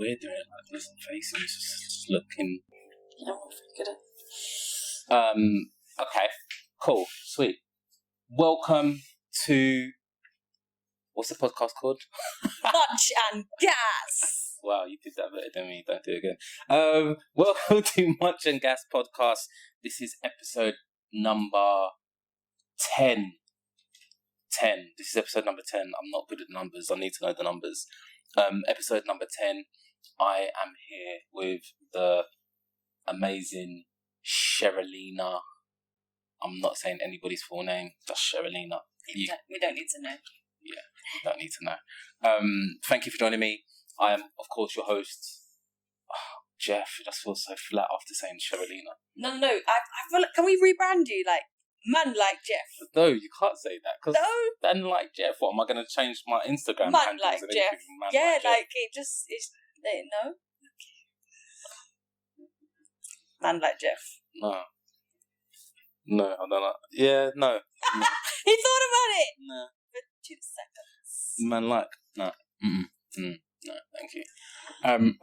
we're doing it like this and facing, just looking. Yeah, we'll figure it out. Okay, cool, sweet. Welcome to, what's the podcast called? Munch and Gas. Wow, you did that better than me. Don't do it again. Welcome to Munch and Gas podcast. This is episode number 10. This is episode number 10. I'm not good at numbers. I need to know the numbers. Episode number 10. I am here with the amazing Sherilina. I'm not saying anybody's full name. Just Sherilina. We don't need to know. Yeah, we don't need to know. Thank you for joining me. I am, of course, your host. Oh, Jeff, it just feels so flat after saying Sherilina. No. I feel like, can we rebrand you like Man Like Jeff? No, you can't say that. Cause no. Man Like Jeff. What, am I going to change my Instagram Man handles Like and Jeff. everything? Man Yeah, like Jeff. No. Man Like Jeff. No, I don't know. Yeah, no. He thought about it. No. For 2 seconds. Man like. No. No, thank you.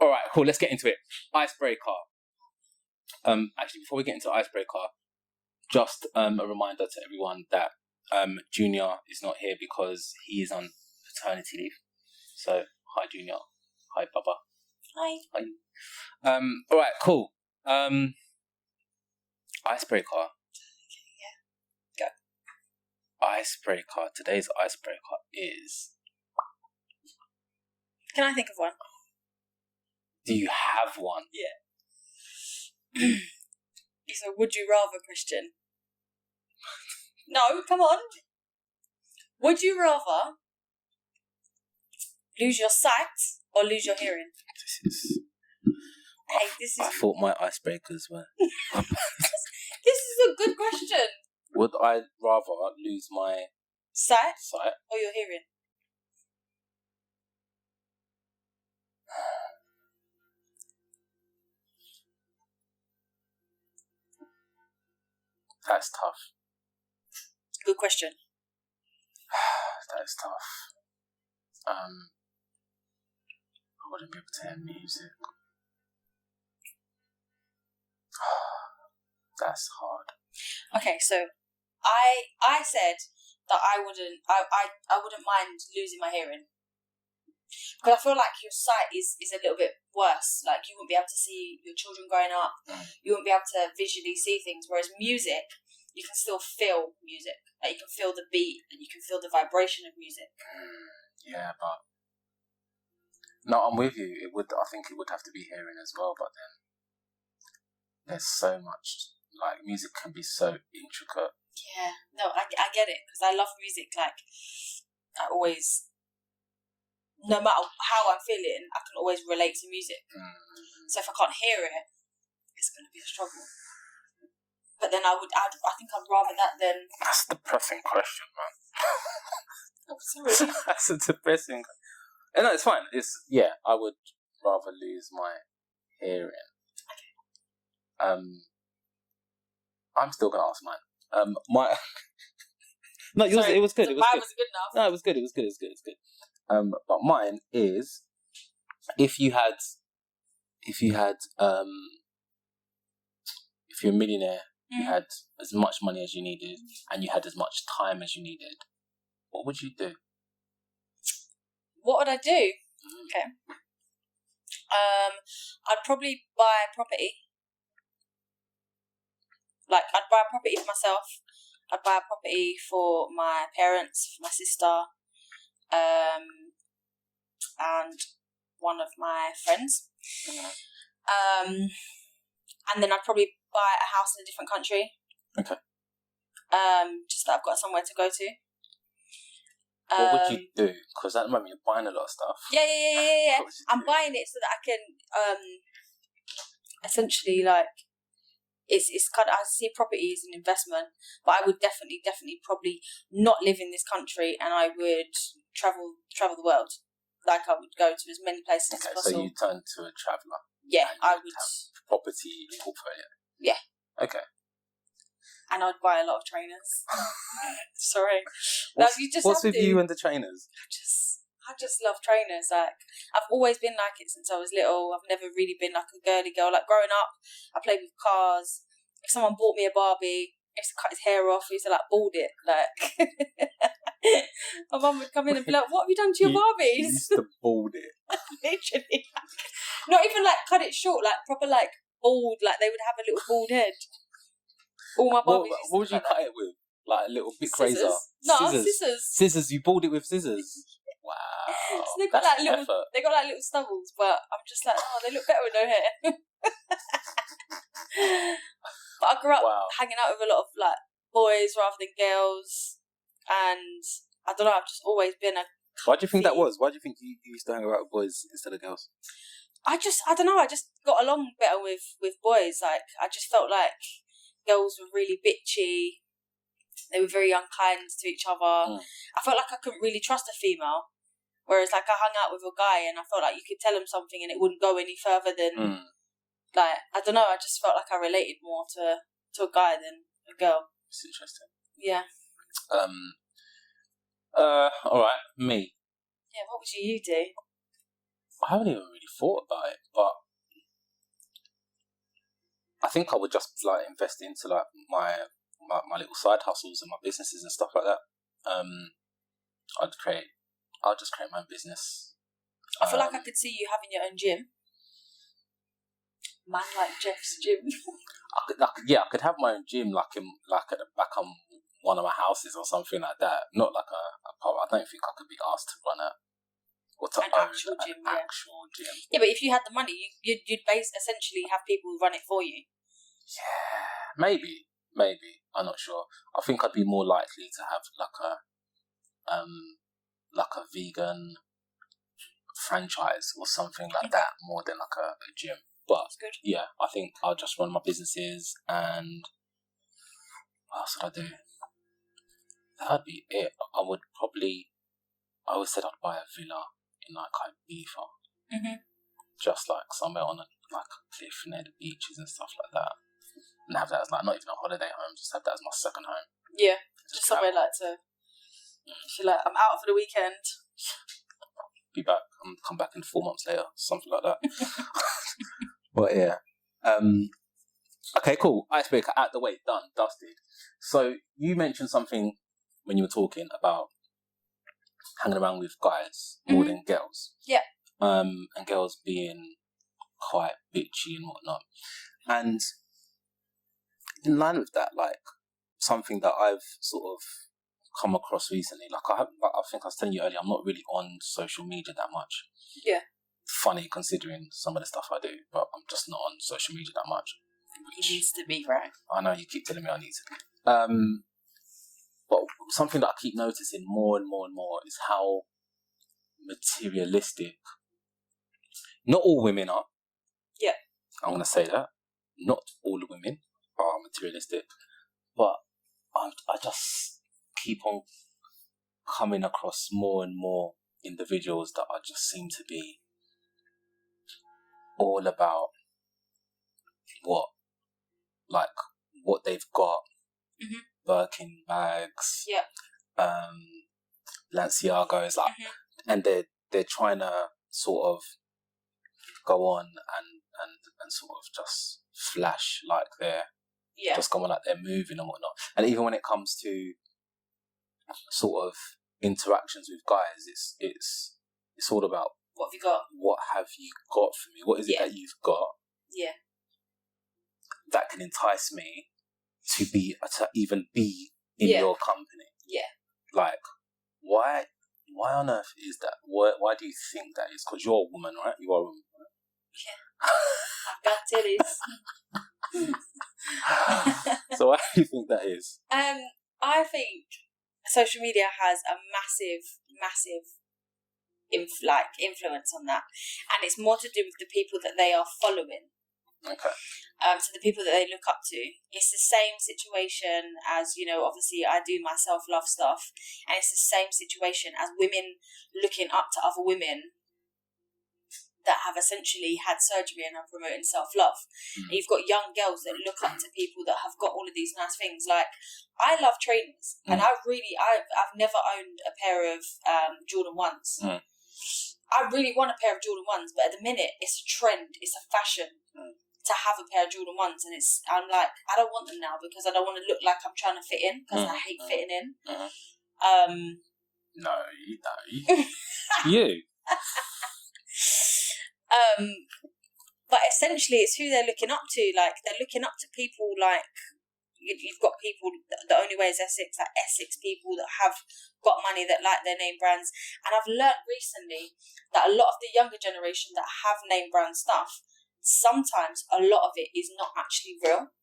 All right, cool. Let's get into it. Icebreaker. Actually, before we get into icebreaker, just a reminder to everyone that Junior is not here because he is on paternity leave. So, hi Junior. Hi Baba. Hi. All right, cool. Icebreaker. Yeah. Go. Icebreaker. Today's icebreaker is. Can I think of one? Do you have one? Yeah. It's a would you rather question. No, come on. Would you rather lose your sight or lose your hearing? I thought my icebreakers were. This is a good question. Would I rather lose my sight or your hearing? That's tough. Good question. That is tough. I wouldn't be able to hear music. That's hard. Okay, so I said that I wouldn't mind losing my hearing. Because I feel like your sight is a little bit worse. Like, you wouldn't be able to see your children growing up. You wouldn't be able to visually see things. Whereas music, you can still feel music. Like, you can feel the beat and you can feel the vibration of music. Yeah, but... No, I'm with you. I think it would have to be hearing as well, but then... There's so much... Like, music can be so intricate. Yeah. No, I get it. Because I love music. Like, I always... No matter how I'm feeling, I can always relate to music. So if I can't hear it, it's going to be a struggle. But then I think I'd rather that than... That's a depressing question, man. I'm sorry. That's a depressing... No, it's fine. I would rather lose my hearing. Okay. I'm still going to ask mine. No, it was good. It was mine good. Was good enough. No, it was good. But mine is if you're a millionaire, you had as much money as you needed and you had as much time as you needed, what would you do? What would I do? Okay. I'd probably buy a property. Like, I'd buy a property for myself. I'd buy a property for my parents, for my sister, and one of my friends. And then I'd probably buy a house in a different country. Okay. Just that I've got somewhere to go to. What would you do? Because at the moment you're buying a lot of stuff. Yeah. I'm buying it so that I can essentially, like, it's kind of, I see property as an investment, but I would definitely probably not live in this country, and I would travel the world. Like, I would go to as many places as possible. So you turn to a traveller. Yeah, I would. Have property portfolio. Yeah. Okay. And I'd buy a lot of trainers. Sorry. What's with you and the trainers? I just love trainers. Like, I've always been like it since I was little. I've never really been like a girly girl. Like, growing up, I played with cars. If someone bought me a Barbie, I used to cut his hair off. I used to, like, bald it. Like, my mum would come in and be like, what have you done to your Barbies? You used to bald it. Literally. Not even, like, cut it short. Like, proper, like, bald. Like, they would have a little bald head. All my Barbies. What would you cut it with? Like a little big razor? No, scissors. Scissors. You balled it with scissors. Wow. So they got like little. effort. They got like little stubbles, but I'm just like, oh, they look better with no hair. But I grew up hanging out with a lot of like boys rather than girls, and I don't know. I've just always been a. Why do you think that was? Why do you think you used to hang around with boys instead of girls? I don't know. I just got along better with boys. Like, I just felt like girls were really bitchy. They were very unkind to each other. I felt like I couldn't really trust a female. Whereas, like, I hung out with a guy and I felt like you could tell him something and it wouldn't go any further than, like, I don't know, I just felt like I related more to a guy than a girl. It's interesting. Yeah. Alright, me. Yeah, what would you do? I haven't even really thought about it, but I think I would just, like, invest into, like, my little side hustles and my businesses and stuff like that. I'll just create my own business. I feel like I could see you having your own gym. Man like Jeff's gym. I could have my own gym, like at the back of one of my houses or something like that. Not like a pub. I don't think I could be asked to run an actual gym. Actual gym. Yeah, but if you had the money, you'd essentially have people run it for you. Yeah, maybe. I'm not sure. I think I'd be more likely to have like a vegan franchise or something like that more than like a gym. But yeah, I think I'll just run my businesses. And what else would I do? That'd be it. I always said I'd buy a villa in like Ibiza, just like somewhere on a cliff near the beaches and stuff like that. And have that as like not even a holiday home, just have that as my second home. Yeah, just somewhere like to. Feel like I'm out for the weekend. Be back. Come back in 4 months later, something like that. But yeah. Okay, cool. Icebreaker out the way, done, dusted. So you mentioned something when you were talking about hanging around with guys more than girls. Yeah. And girls being quite bitchy and whatnot. And in line with that, like something that I've sort of come across recently, like I think I was telling you earlier, I'm not really on social media that much. Yeah. Funny considering some of the stuff I do, but I'm just not on social media that much. It needs to be, right? I know you keep telling me I need to. But something that I keep noticing more and more and more is how materialistic. Not all women are. Yeah. I'm going to say that. Not all women are materialistic, but I just keep on coming across more and more individuals that are just seem to be all about what they've got. Birkin bags, Lanciagos, like, and they're trying to sort of go on and sort of just flash like they're just going like they're moving and whatnot. And even when it comes to sort of interactions with guys, it's all about what have you got? What have you got for me? What is it that you've got? Yeah. That can entice me to even be in your company. Yeah. Like, why on earth is that? Why do you think that is? Because you're a woman, right? You are a woman, right? Yeah. I've got titties. So why do you think that is? I think social media has a massive influence on that, and it's more to do with the people that they are following. Okay. So the people that they look up to, it's the same situation as, obviously I do my self-love stuff, and it's the same situation as women looking up to other women that have essentially had surgery and are promoting self-love. And you've got young girls that look up to people that have got all of these nice things. Like, I love trainers, and I've never owned a pair of Jordan 1s. I really want a pair of Jordan 1s, but at the minute it's a trend, it's a fashion to have a pair of Jordan 1s, and I'm like, I don't want them now because I don't want to look like I'm trying to fit in, because I hate fitting in. No, you don't. You. But essentially it's who they're looking up to. Like, they're looking up to people like, you've got people, the only way is Essex, like Essex people that have got money, that like their name brands. And I've learnt recently that a lot of the younger generation that have name brand stuff, sometimes a lot of it is not actually real.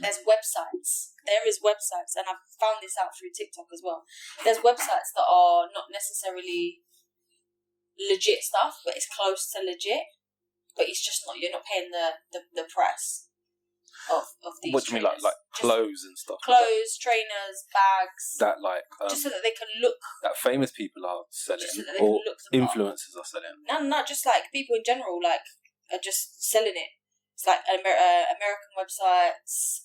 There's websites. There is websites, and I've found this out through TikTok as well. There's websites that are not necessarily legit stuff, but it's close to legit. But it's just not, you're not paying the price of these. What do you mean, like clothes and stuff? Clothes, trainers, bags. That like just so that they can look. That famous people are selling, Just so that they or can look the part. influencers are selling. No, not just like people in general, like are just selling it. It's like American websites.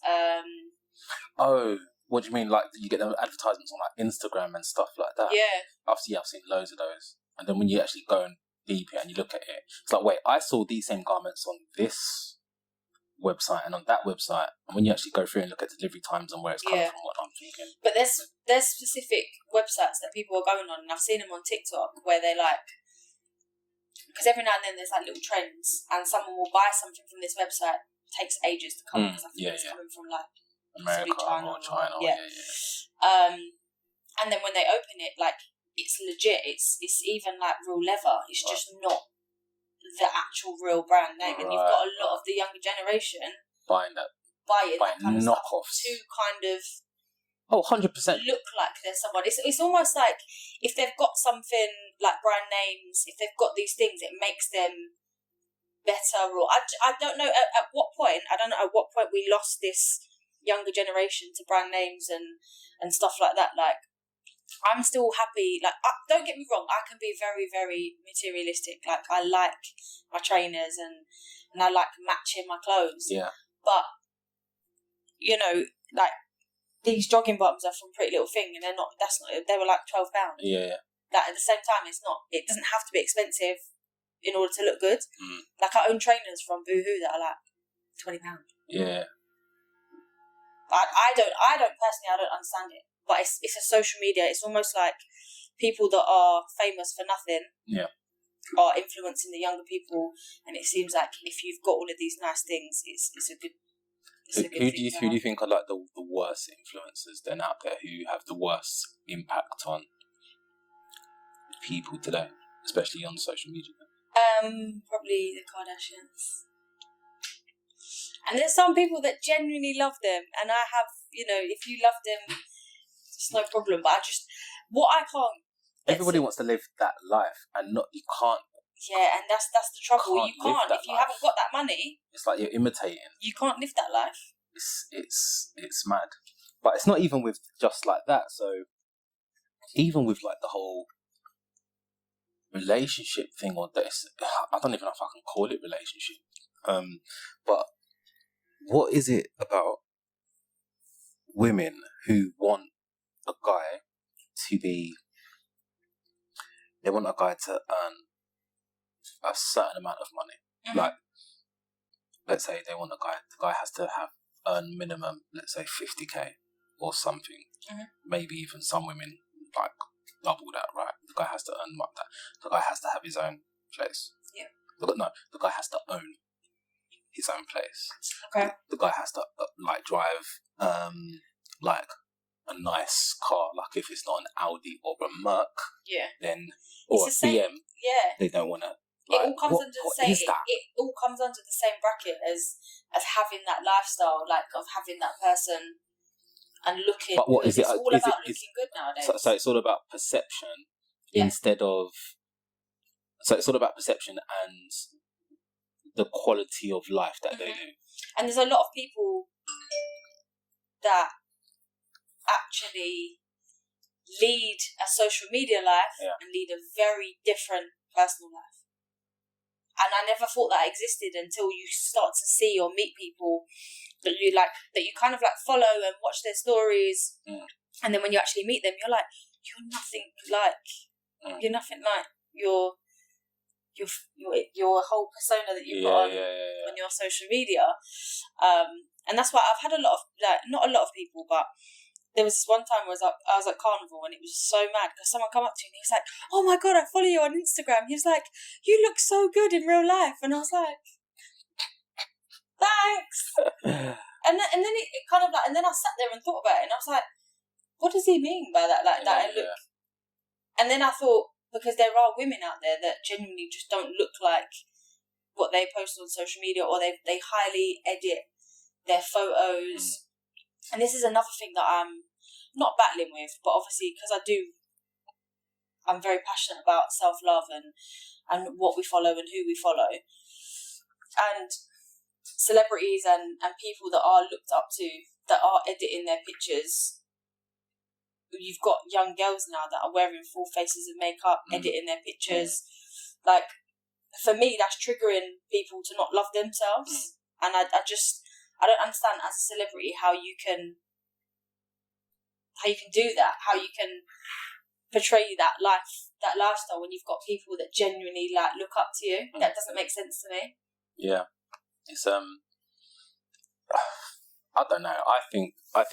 Oh, what do you mean? Like you get them advertisements on like Instagram and stuff like that? Yeah. I've seen loads of those. And then when you actually go and deep it and you look at it, it's like, wait, I saw these same garments on this website and on that website. And when you actually go through and look at delivery times and where it's coming from, what I'm thinking. But there's specific websites that people are going on, and I've seen them on TikTok where they like, because every now and then there's like little trends, and someone will buy something from this website. It takes ages to come because I think it's coming from like America or China. Yeah. And then when they open it, like, it's legit. It's even like real leather. It's just not the actual real brand name. And you've got a lot of the younger generation buying that kind of knockoffs to kind of 100% look like there's someone. It's almost like if they've got something like brand names, if they've got these things, it makes them better. Or I don't know at what point. I don't know at what point we lost this younger generation to brand names and stuff like that. Like, I'm still happy. Like, don't get me wrong, I can be very, very materialistic. Like, I like my trainers and I like matching my clothes. Yeah. But, you know, like, these jogging bottoms are from Pretty Little Thing, and they were like £12. Yeah. Like, at the same time, it doesn't have to be expensive in order to look good. Like, I own trainers from Boohoo that are like £20. Yeah. I don't personally, I don't understand it. But it's a social media. It's almost like people that are famous for nothing are influencing the younger people, and it seems like if you've got all of these nice things, it's a good. Who do you think are like the worst influencers then out there, who have the worst impact on people today, especially on social media? Probably the Kardashians. And there's some people that genuinely love them, and I have, if you love them, it's no problem. But I can't. Everybody wants to live that life, and you can't. Yeah, and that's the trouble. You can't if you life. haven't got that money. It's like you're imitating. You can't live that life. It's mad, but it's not even with just like that. So even with like the whole relationship thing, or this, I don't even know if I can call it relationship. But what is it about women who want a guy to be? They want a guy to earn a certain amount of money. Mm-hmm. Like, let's say they want the guy has to earn minimum, let's say 50k or something. Mm-hmm. Maybe even some women like double that, right? The guy has to earn like that. The guy has to have his own place. Yeah. The guy has to own his own place. Okay. The guy has to like drive like a nice car. Like if it's not an Audi or a Merc, then or a BM, they don't want to. Like, it all comes under the same. It all comes under the same bracket as having that lifestyle, like of having that person and looking. But what good. is it? It's all about looking good nowadays. So it's all about perception instead of. So it's all about perception and the quality of life that they do. And there's a lot of people that actually lead a social media life and lead a very different personal life. And I never thought that existed until you start to see or meet people that you like, that you kind of like follow and watch their stories. And then when you actually meet them, you're like, you're nothing like your whole persona that you've got on your social media. And that's why I've had a lot of, like, not a lot of people, but there was this one time where I was at Carnival and it was so mad because someone come up to me and he was like, "Oh my God, I follow you on Instagram." He was like, "You look so good in real life." And I was like, "Thanks." and then it kind of like, and then I sat there and thought about it and I was like, what does he mean by that? Like, that I look. And then I thought, because there are women out there that genuinely just don't look like what they post on social media, or they highly edit their photos. And this is another thing that I'm not battling with, but obviously because I'm very passionate about self-love and what we follow and who we follow. And celebrities and people that are looked up to, that are editing their pictures. You've got young girls now that are wearing full faces of makeup, editing their pictures. Like, for me, that's triggering people to not love themselves. And I don't understand as a celebrity how you can do that, how you can portray that lifestyle when you've got people that genuinely like look up to you. That doesn't make sense to me. Yeah, it's I don't know. I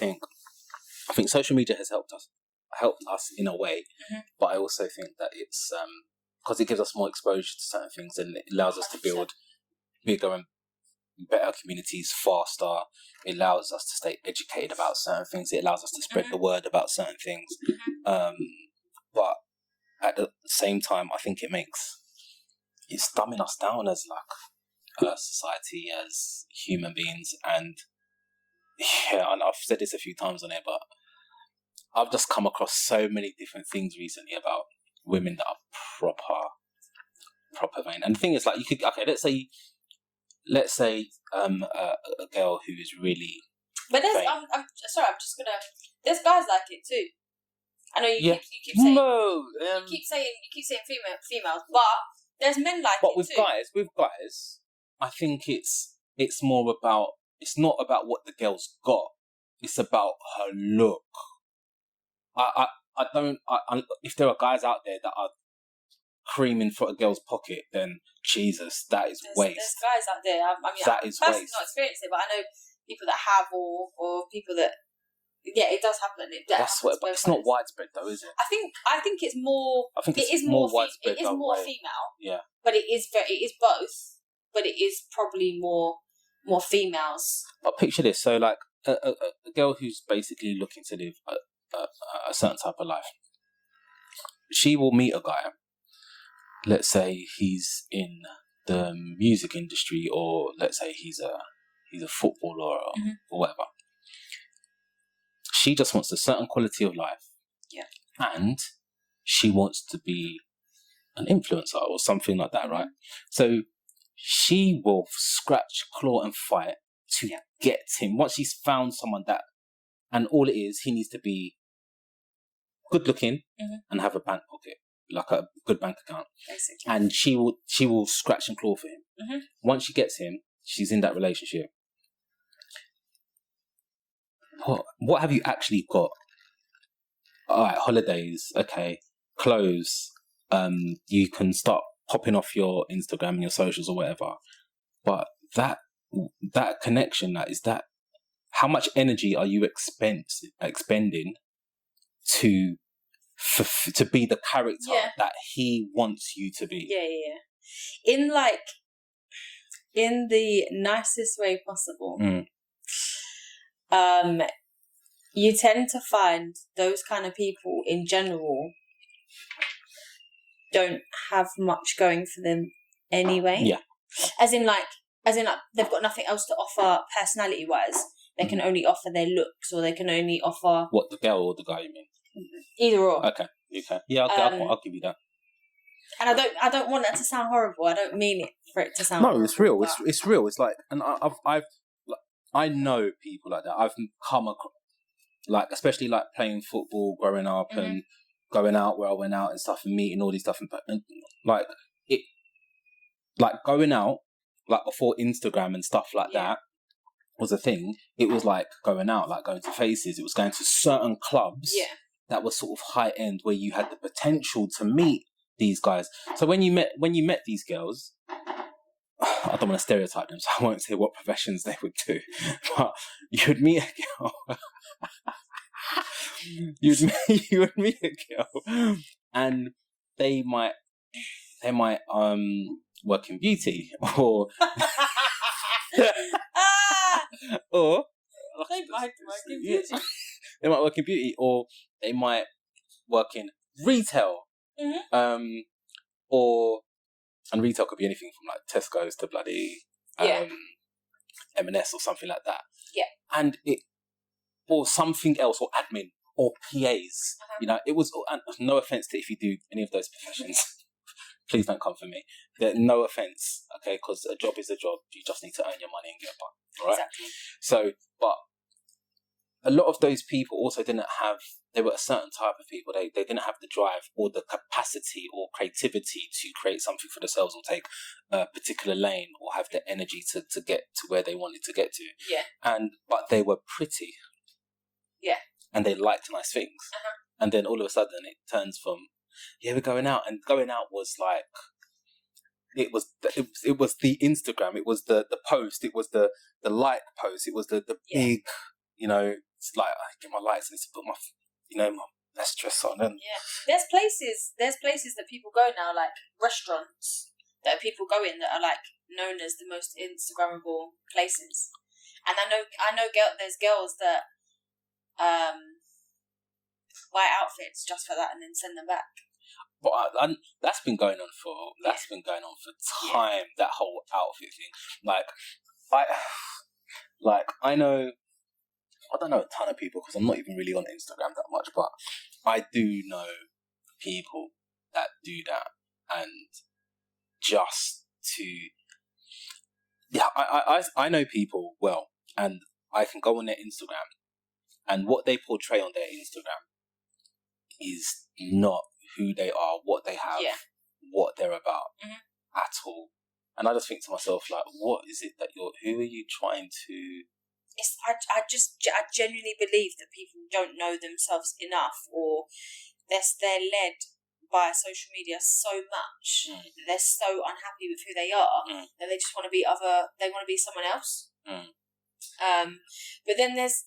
think social media has helped us in a way, but I also think that it's because it gives us more exposure to certain things and it allows us to build bigger and better communities faster. It allows us to stay educated about certain things. It allows us to spread the word about certain things. But at the same time, I think it's dumbing us down as like a society, as human beings. And yeah, and I've said this a few times on it, but I've just come across so many different things recently about women that are proper vain. And the thing is, like, you could, okay, let's say a girl who is really. But there's, vain. I'm sorry, I'm just gonna. There's guys like it too. I know you keep saying you keep saying females, but there's men like but it with too. With guys, I think it's more about, it's not about what the girl's got. It's about her look. I don't. If there are guys out there that are creaming for a girl's pocket, then Jesus, that is waste. There's guys out there. I mean, that I've is personally waste. not experienced it, but I know people that have, or people that. Yeah, it does happen. That's what. But it's not widespread, though, is it? I think it's more. I think it it's is more widespread. It is more female. Yeah. But it is both. But it is probably more females. But picture this: so, like, a girl who's basically looking to live a certain type of life, she will meet a guy. Let's say he's in the music industry, or let's say he's a footballer or whatever. She just wants a certain quality of life. Yeah. And she wants to be an influencer or something like that, right? So she will scratch, claw and fight to get him. Once she's found someone that, and all it is, he needs to be good looking and have a bank pocket, like a good bank account. Basically. And she will scratch and claw for him. Once she gets him, she's in that relationship. What have you actually got? All right, holidays, okay, clothes. You can start popping off your Instagram and your socials or whatever. But that connection, that how much energy are you expending to be the character that he wants you to be? Yeah. In the nicest way possible. You tend to find those kind of people in general don't have much going for them anyway. Yeah. As in they've got nothing else to offer personality wise. They can only offer their looks, or they can only offer. What, the girl or the guy, you mean? Either or. Okay. Yeah, I'll give you that. And I don't want that to sound horrible. I don't mean it for it to sound. No, horrible, it's real. It's real. It's like, and I know people like that. I've come across, like, especially like playing football, growing up, and going out where I went out and stuff, and meeting all these stuff, and like it, like going out, like before Instagram and stuff like that was a thing. It was like going out, like going to Faces. It was going to certain clubs that were sort of high end, where you had the potential to meet these guys. So when you met these girls, I don't want to stereotype them, so I won't say what professions they would do. But you'd meet a girl. you would meet a girl, and they might work in beauty, or or they might work in beauty. They might work in beauty, or they might work in retail. Mm-hmm. And retail could be anything from like Tesco's to bloody M&S or something like that. Yeah. And or something else, or admin, or PAs. You know, it was. And no offense to if you do any of those professions, please don't come for me. No offense, okay? Because a job is a job. You just need to earn your money and get a buck, right? Exactly. So, but a lot of those people also didn't have. They were a certain type of people. They didn't have the drive or the capacity or creativity to create something for themselves, or take a particular lane, or have the energy to get to where they wanted to get to. Yeah. But they were pretty. Yeah. And they liked nice things. And then all of a sudden it turns from, we're going out, and going out was like, it was the Instagram, it was the post, it was the like post, it was the big, you know, it's like, I get my lights and put my, you know, my best dress on. And there's places that people go now, like restaurants that people go in that are like known as the most Instagrammable places. And I know there's girls that buy outfits just for that and then send them back. But that's been going on for time. That whole outfit thing, I don't know a ton of people because I'm not even really on Instagram that much, but I do know people that do that, and just to I know people well, and I can go on their Instagram, and what they portray on their Instagram is not who they are, what they have, what they're about at all. And I just think to myself, like, what is it that who are you trying to... I genuinely believe that people don't know themselves enough, or they're led by social media so much that they're so unhappy with who they are that they just want to be they want to be someone else. But then there's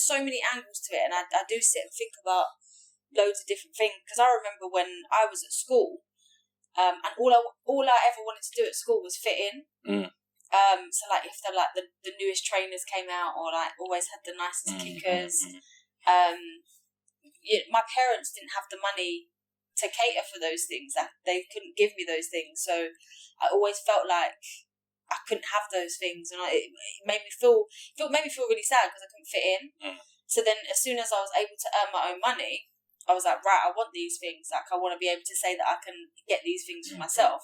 so many angles to it, and I do sit and think about loads of different things, because I remember when I was at school, and all I ever wanted to do at school was fit in. So like if the newest trainers came out, or like always had the nicest kickers, my parents didn't have the money to cater for those things. That they couldn't give me those things, so I always felt like I couldn't have those things, and it made me feel really sad because I couldn't fit in. So then, as soon as I was able to earn my own money, I was like, right, I want these things. Like, I want to be able to say that I can get these things for myself.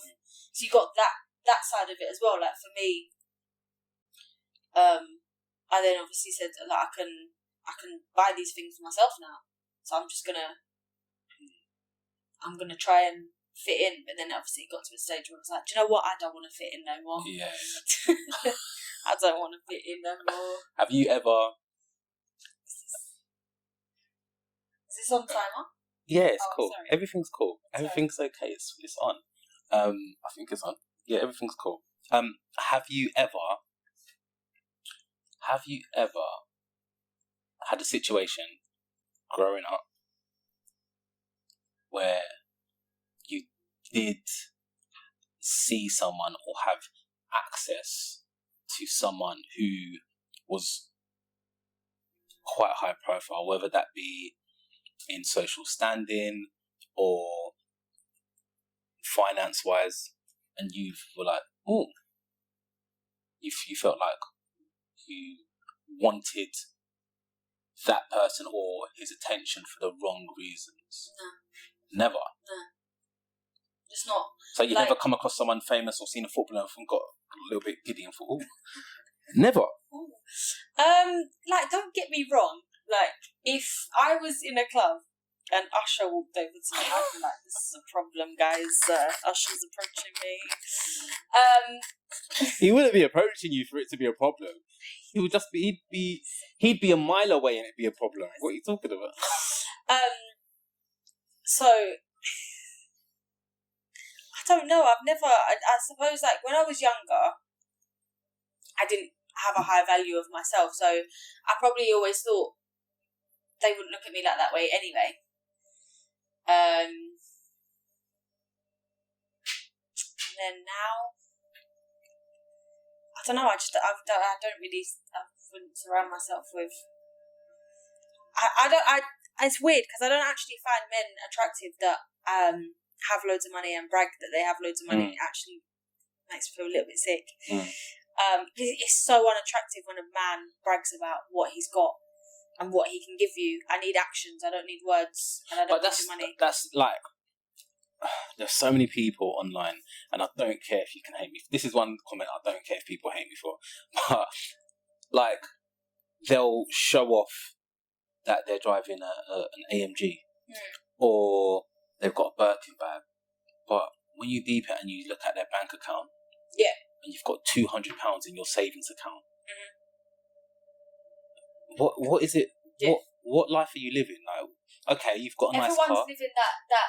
So you got that side of it as well. Like for me, I then obviously said that I can buy these things for myself now. So I'm gonna try and fit in. But then obviously it got to a stage where I was like, do you know what? I don't want to fit in no more. Yeah. I don't want to fit in no more. Have you ever... Is this on timer? Yeah, it's cool. Sorry. Everything's cool. Everything's okay. It's on. I think it's on. Yeah, everything's cool. Have you ever had a situation growing up where you did see someone or have access to someone who was quite high profile, whether that be in social standing or finance wise, and you were like, oh, you felt like you wanted that person or his attention for the wrong reasons? No. Never? No. Just not. So you never come across someone famous or seen a footballer and got a little bit giddy and thought, oh, never? Ooh. Don't get me wrong. Like, if I was in a club and Usher walked over to me, I'd be like, this is a problem, guys. Usher's approaching me. He wouldn't be approaching you for it to be a problem. He would just be, he'd be a mile away and it'd be a problem. What are you talking about? So, know. I've never. I suppose like when I was younger, I didn't have a high value of myself, so I probably always thought they wouldn't look at me like that way anyway. And then now, I don't know. I wouldn't surround myself with. I don't. It's weird because I don't actually find men attractive that have loads of money and brag that they have loads of money. It actually makes me feel a little bit sick. It's so unattractive when a man brags about what he's got and what he can give you. I need actions. I don't need words. And I don't need your money. That's like, there's so many people online, and I don't care if you can hate me. This is one comment I don't care if people hate me for, but like they'll show off that they're driving an AMG or they've got a Birkin bag, but when you deep it and you look at their bank account, and you've got £200 in your savings account, what is it? What life are you living? Like, okay, you've got a nice car. Everyone's living that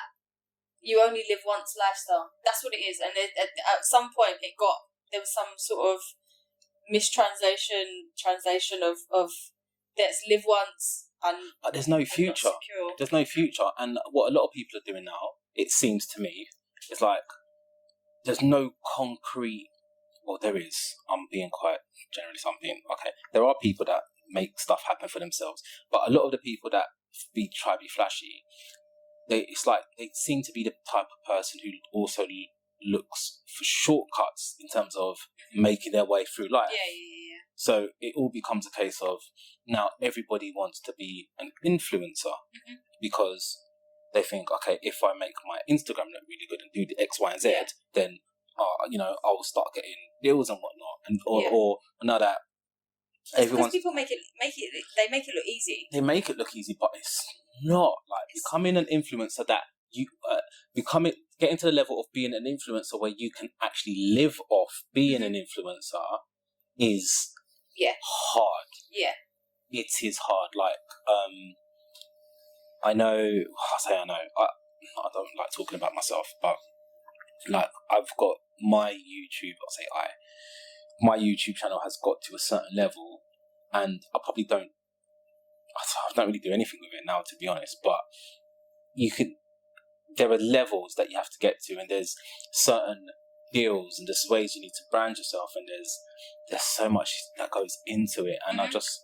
you only live once lifestyle. That's what it is. And at some point, there was some sort of translation of let's live once. But there's no future. There's no future. And what a lot of people are doing now, it seems to me, is like there's no concrete. Well, there is. I'm being quite generous. Okay. There are people that make stuff happen for themselves, but a lot of the people that try to be flashy, it's like they seem to be the type of person who also looks for shortcuts in terms of making their way through life. Yeah. So it all becomes a case of now everybody wants to be an influencer because they think, okay, if I make my Instagram look really good and do the X, Y, and Z, then I'll start getting deals and whatnot, or that. Because people make it look easy. They make it look easy, but it's not. Like becoming an influencer that you getting to the level of being an influencer where you can actually live off being an influencer is hard. Yeah, it is hard. Like I don't like talking about myself, but like I've got my YouTube. My YouTube channel has got to a certain level, and I don't really do anything with it now, to be honest. But there are levels that you have to get to, and there's certain deals and there's ways you need to brand yourself, and there's so much that goes into it, and I just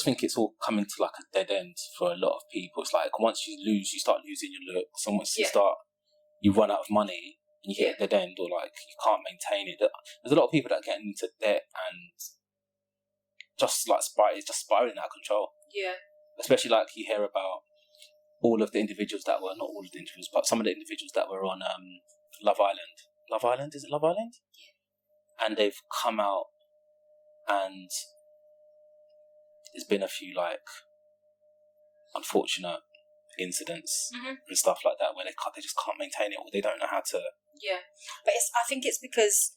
think it's all coming to like a dead end for a lot of people. It's like once you start losing your looks, and once you run out of money. And you hit a dead end, or like you can't maintain it. There's a lot of people that get into debt and just like it's just spiraling out of control. Yeah. Especially like you hear about all of the individuals that were, not all of the individuals, but some of the individuals that were on Love Island. Love Island? Is it Love Island? Yeah. And they've come out, and there's been a few like unfortunate incidents and stuff like that where they just can't maintain it, or they don't know how to. Yeah, but I think it's because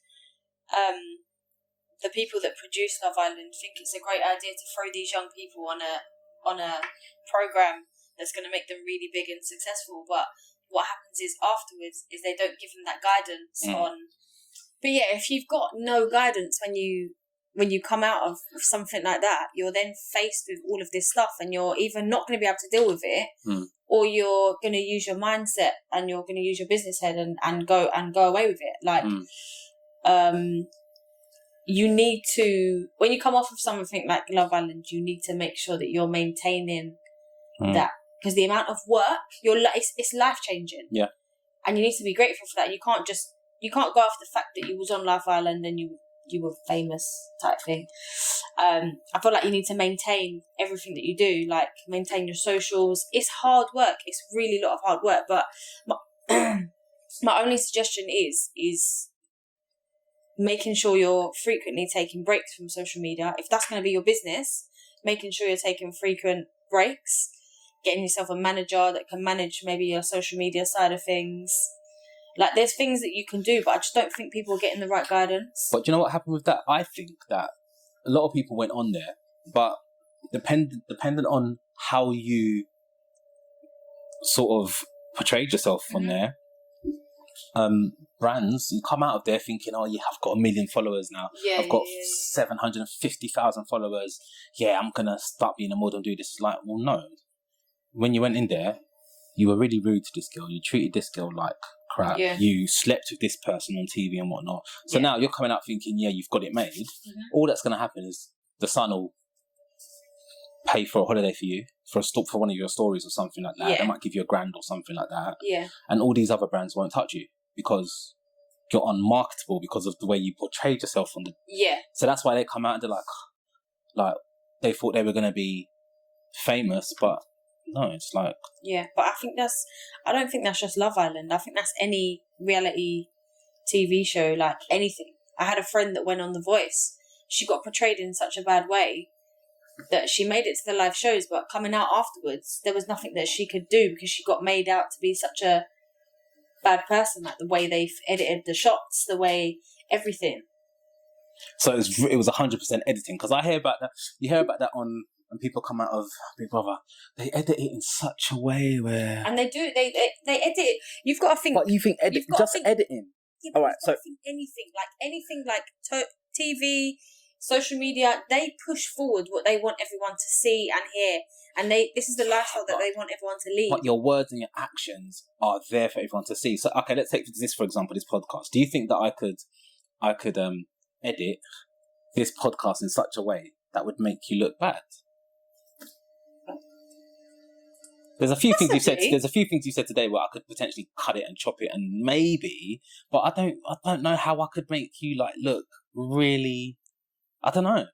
the people that produce Love Island think it's a great idea to throw these young people on a program that's going to make them really big and successful. But what happens is afterwards is they don't give them that guidance on. But yeah, if you've got no guidance when you come out of something like that, you're then faced with all of this stuff, and you're either not going to be able to deal with it, or you're going to use your mindset and you're going to use your business head and go away with it. Like, you need to, when you come off of something like Love Island, you need to make sure that you're maintaining that, because the amount of work it's life changing. Yeah, and you need to be grateful for that. You can't go off the fact that you was on Love Island and you were famous type thing. I feel like you need to maintain everything that you do, like maintain your socials. It's hard work. It's really a lot of hard work. But my only suggestion is making sure you're frequently taking breaks from social media. If that's going to be your business, making sure you're taking frequent breaks, getting yourself a manager that can manage maybe your social media side of things. Like, there's things that you can do, but I just don't think people are getting the right guidance. But do you know what happened with that? I think that a lot of people went on there, but dependent on how you sort of portrayed yourself on there, brands, you come out of there thinking, oh yeah, I've got 1 million followers now. Yeah, I've got 750,000 followers. Yeah, I'm gonna start being a model and do this. Like, well, no. When you went in there, you were really rude to this girl. You treated this girl like crap. Yeah. You slept with this person on TV and whatnot. So now you're coming out thinking, yeah, you've got it made. Mm-hmm. All that's gonna happen is the Sun will pay for a holiday for you, for one of your stories or something like that. They might give you $1,000 or something like that. Yeah. And all these other brands won't touch you because you're unmarketable because of the way you portrayed yourself on the... Yeah. So that's why they come out and they're like they thought they were going to be famous, but no, it's like... Yeah, but I don't think that's just Love Island. I think that's any reality TV show, like anything. I had a friend that went on The Voice. She got portrayed in such a bad way that she made it to the live shows, but coming out afterwards, there was nothing that she could do because she got made out to be such a bad person, like the way they edited the shots, the way everything. So it was 100% editing, because I hear about that. You hear about that on when people come out of Big Brother. They edit it in such a way where, and they edit it. You've got to think. But you think editing? Yeah, all right, so think anything like TV. Social media, they push forward what they want everyone to see and hear, and this is the lifestyle that they want everyone to lead. But your words and your actions are there for everyone to see. So, okay, let's take this for example. This podcast. Do you think that I could edit this podcast in such a way that would make you look bad? There's a few things you said. There's a few things you said today where I could potentially cut it and chop it, and maybe, but I don't know how I could make you like look really. I don't know.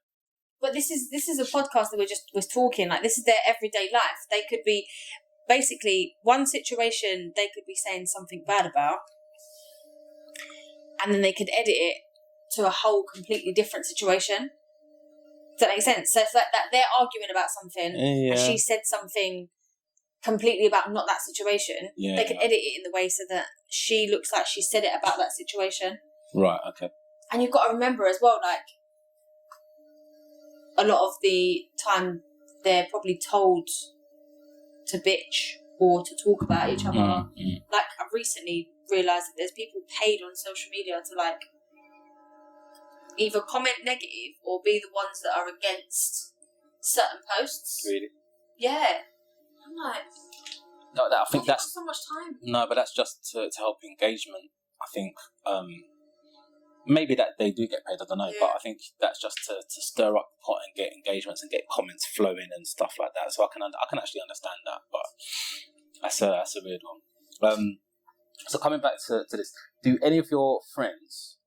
But this is a podcast that we're talking, like this is their everyday life. They could be basically one situation they could be saying something bad about, and then they could edit it to a whole completely different situation. Does that make sense? So it's like that they're arguing about something and she said something completely about not that situation. Yeah. They could edit it in the way so that she looks like she said it about that situation. Right, okay. And you've got to remember as well, like, a lot of the time they're probably told to bitch or to talk about each other. Mm-hmm. Like, I've recently realised that there's people paid on social media to, like, either comment negative or be the ones that are against certain posts. Really? Yeah. I'm like... No, I think that's... so much time. No, but that's just to help engagement. I think... maybe that they do get paid, I don't know, but I think that's just to stir up the pot and get engagements and get comments flowing and stuff like that. So I can actually understand that, but that's a weird one. So coming back to this, do any of your friends,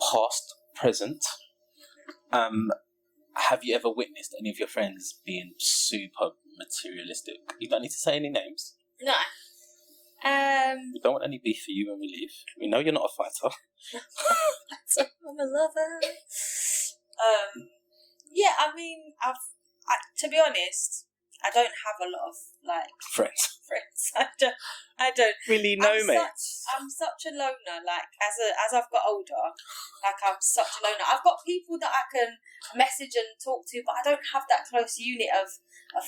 past, present, have you ever witnessed any of your friends being super materialistic? You don't need to say any names. No. We don't want any beef for you when we leave. We know you're not a fighter. I'm a lover. Yeah, I mean, to be honest, I don't have a lot of like friends. I don't really know, mates. I'm such a loner. Like as I've got older, like I'm such a loner. I've got people that I can message and talk to, but I don't have that close unit of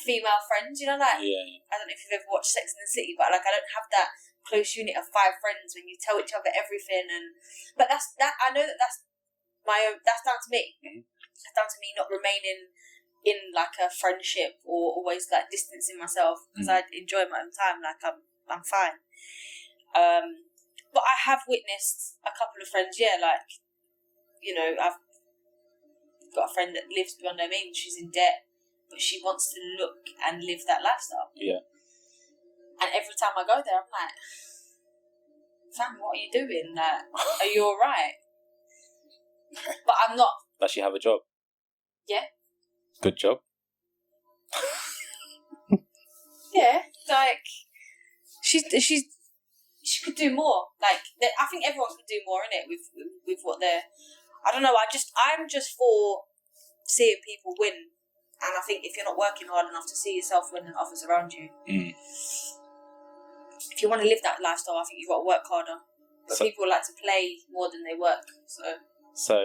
female friends. You know, like I don't know if you've ever watched Sex and the City, but like I don't have that close unit of 5 friends when you tell each other everything. But that's I know that's my own. That's down to me. Mm-hmm. It's down to me not remaining in like a friendship or always like distancing myself because I enjoy my own time. Like I'm fine. But I have witnessed a couple of friends. Yeah, like you know, I've got a friend that lives beyond her means. She's in debt, but she wants to look and live that lifestyle. Yeah. And every time I go there, I'm like, fam, what are you doing? Like, are you all right? But I'm not. Does she have a job? Yeah. Good job. Yeah, like she could do more. Like I think everyone could do more in it with what they're. I don't know. I'm just for seeing people win, and I think if you're not working hard enough to see yourself win and others around you, if you want to live that lifestyle, I think you've got to work harder. But people like to play more than they work. So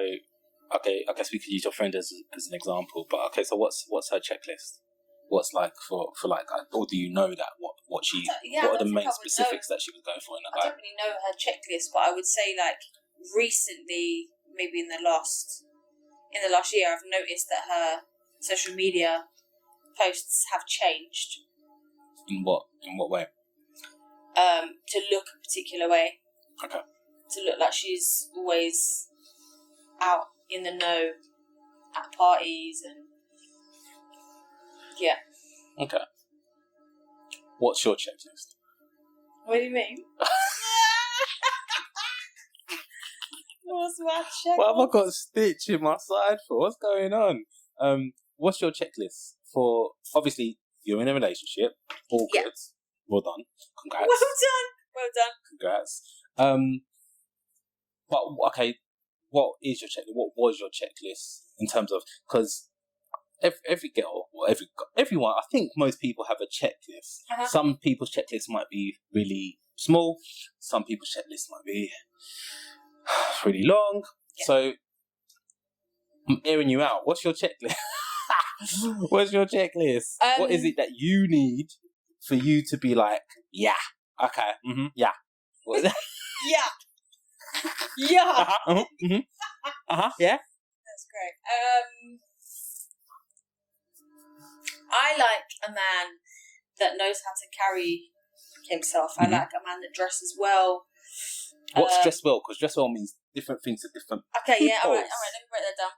okay, I guess we could use your friend as an example. But okay, so what's her checklist? what's like for like, or do you know that what are the main specifics that she was going for in that I don't really know her checklist, but I would say like recently, maybe in the last year, I've noticed that her social media posts have changed. In what way? To look a particular way. Okay. To look like she's always out in the know at parties and yeah. Okay. What's your checklist? What do you mean? What's my checklist? What have I got a stitch in my side for? What's going on? What's your checklist for? Obviously, you're in a relationship. All good. Well done. Congrats. Well done. Congrats. But okay, what is your checklist? What was your checklist in terms of, because every girl or everyone, I think most people have a checklist. Uh-huh. Some people's checklist might be really small. Some people's checklist might be really long. Yeah. So I'm airing you out. What's your checklist? What's your checklist? What is it that you need for you to be like, yeah, okay, yeah. What is that? Yeah. Yeah. Yeah. That's great. I like a man that knows how to carry himself. I like a man that dresses well. What's dress well? Because dress well means different things to different Okay, people. yeah, all right, let me break that down.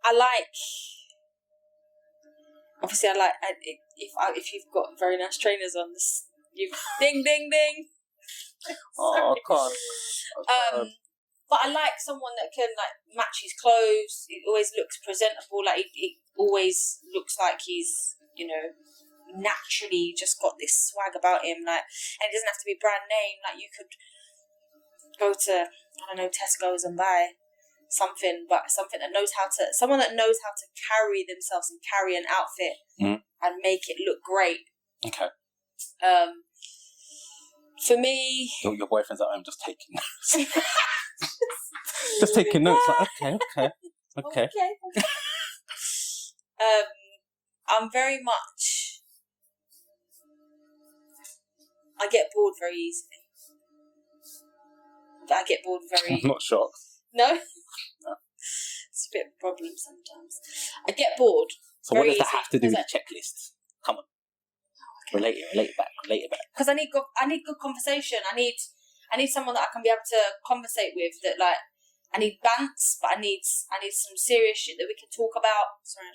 I like, obviously I like, if you've got very nice trainers on, this, you ding, ding, ding. Oh, God. But I like someone that can like match his clothes. It always looks presentable. Like it always looks like he's, naturally just got this swag about him. Like, and it doesn't have to be brand name. Like you could go to, I don't know, Tesco's and buy something, but someone that knows how to carry themselves and carry an outfit and make it look great. Okay. For me, your boyfriend's at home just taking notes. Just taking notes. Like, okay. I'm very much. I get bored very easily. I'm not shocked. No. It's a bit of a problem sometimes. I get bored. So what does that have to do with the checklist? Come on. Relate it back. Because I need good conversation. I need someone that I can be able to conversate with. That like I need bants, but I need some serious shit that we can talk about. Sorry,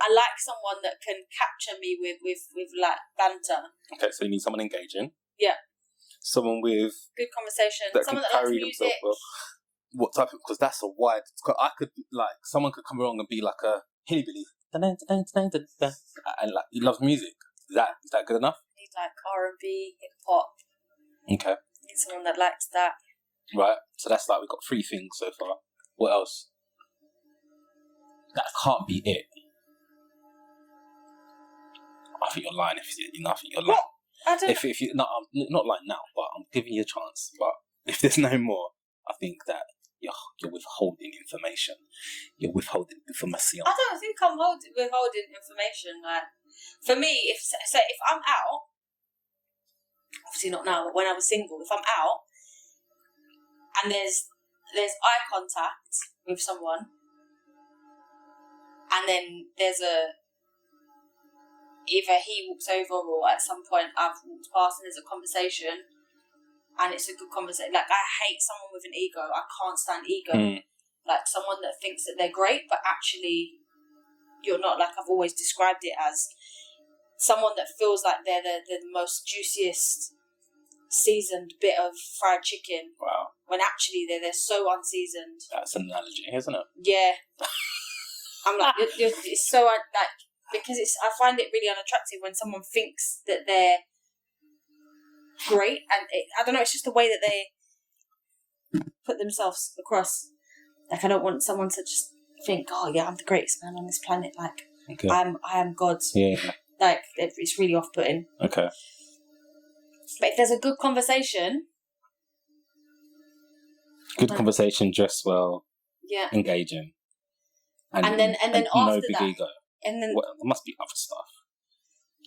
I like someone that can capture me with like banter. Okay, so you need someone engaging. Yeah. Someone with good conversation. Someone that likes music. Well. What type of? Because that's a wide. I could like someone could come along and be like a hillbilly. And like he loves music. Is that good enough? I need like R&B, hip hop. Okay. I need someone that likes that. Right. So that's like we've got 3 things so far. What else? That can't be it. I think you're lying. If you're lying. What? I don't. If you not lying now, but I'm giving you a chance. But if there's no more, I think that. You're withholding information. You're withholding information. I don't think I'm withholding information. Like, for me, if I'm out, obviously not now, but when I was single, if I'm out and there's eye contact with someone, and then there's either he walks over or at some point I've walked past and there's a conversation. And it's a good conversation. Like, I hate someone with an ego. I can't stand ego. Like, someone that thinks that they're great, but actually you're not. Like, I've always described it as someone that feels like they're the most juiciest, seasoned bit of fried chicken. Wow. When actually they're so unseasoned. That's an analogy, isn't it? Yeah. I'm like, it's so, like, because I find it really unattractive when someone thinks that they're great, and I don't know, it's just the way that they put themselves across. Like, I don't want someone to just think, oh yeah, I'm the greatest man on this planet, like okay. I am God. Yeah. Like, it's really off-putting. Okay. But if there's a good conversation, dress well, yeah, engaging, And then no after big that, ego. and then Well, there must be other stuff.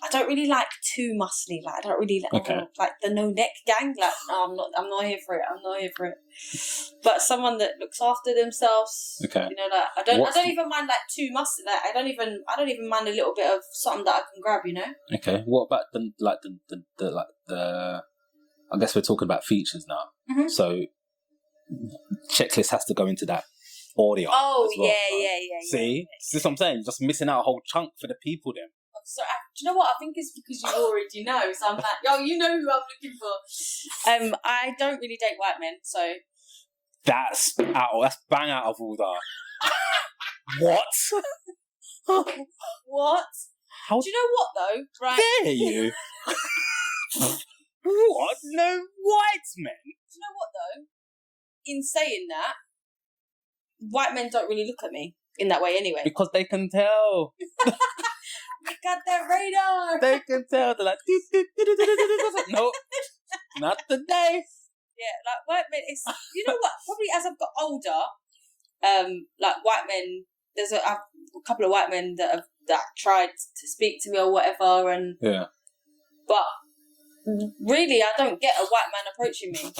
I don't really like too muscly. Like, I don't really like, like the no neck gang. Like, no, I'm not here for it. I'm not here for it. But someone that looks after themselves. Okay. You know, like I don't even mind like too muscly. Like, I don't even mind a little bit of something that I can grab. You know. Okay. What about the I guess we're talking about features now. Mm-hmm. So checklist has to go into that audio. Oh, as well, yeah. See? See what I'm saying? Just missing out a whole chunk for the people then. So, do you know what? I think it's because you already know. So I'm like, yo, you know who I'm looking for. I don't really date white men, so That's bang out of order. What? What? How Do you know what though? Right? dare you? What? No white men? Do you know what though? In saying that, white men don't really look at me in that way anyway. Because they can tell. I got that radar. They can tell. They're like, no, not today. Yeah, like white men. It's, you know what? Probably as I've got older, like white men. There's a couple of white men that tried to speak to me or whatever, and yeah. But really, I don't get a white man approaching me,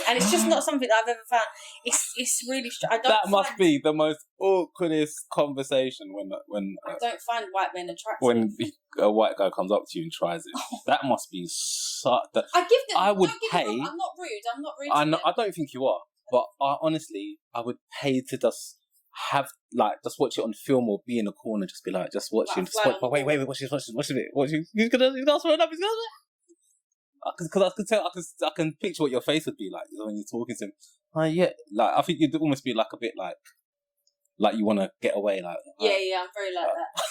and it's just not something that I've ever found. It's really that must be the most awkwardest conversation when I don't find white men attractive. When a white guy comes up to you and tries it, that must be I give them. I would pay. I'm not rude. I'm not rude. I don't think you are, but honestly, I would pay to just have just watch it on film or be in a corner, just be like, just watching. But wait, watch this, He's gonna ask for another. Because I could tell, I can picture what your face would be like when you're talking to him. Yeah, I think you'd almost be like a bit like you want to get away, like. Yeah, I'm very like that.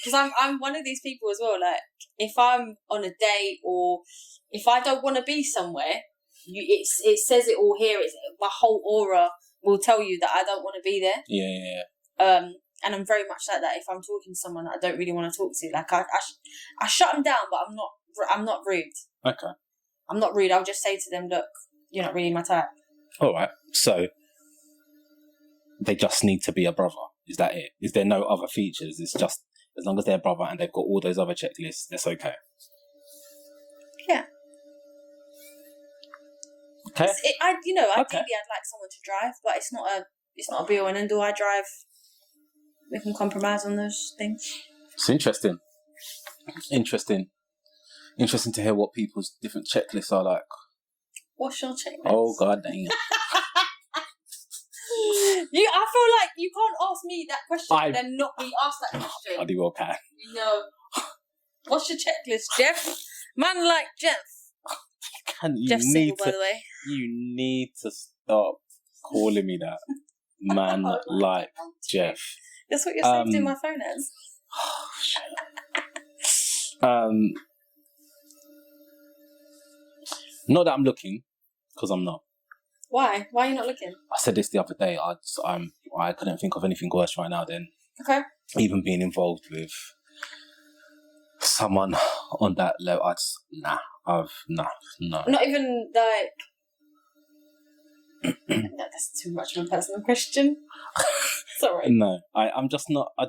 Because I'm one of these people as well. Like, if I'm on a date or if I don't want to be somewhere, it says it all here. My whole aura will tell you that I don't want to be there. Yeah. And I'm very much like that. If I'm talking to someone that I don't really want to talk to, like I shut them down, but I'm not rude. Okay. I'm not rude. I'll just say to them, look, you're not really my type. All right. So they just need to be a brother. Is that it? Is there no other features? It's just as long as they're a brother and they've got all those other checklists, that's okay. Yeah. Okay. Ideally, I'd like someone to drive, but it's not a be all and end all. I drive. We can compromise on those things. It's interesting. Interesting to hear what people's different checklists are like. What's your checklist? Oh, God dang it. I feel like you can't ask me that question and then not be asked that question. I do okay. No. What's your checklist, Jeff? Man like Jeff. Jeff's single, by the way. You need to stop calling me that. Man like Jeff. That's what you're saved in my phone as. Not that I'm looking, because I'm not. Why? Why are you not looking? I said this the other day. I couldn't think of anything worse right now than even being involved with someone on that level. No. Not even like. No, that's too much of a personal question. Sorry. No, I'm just not. I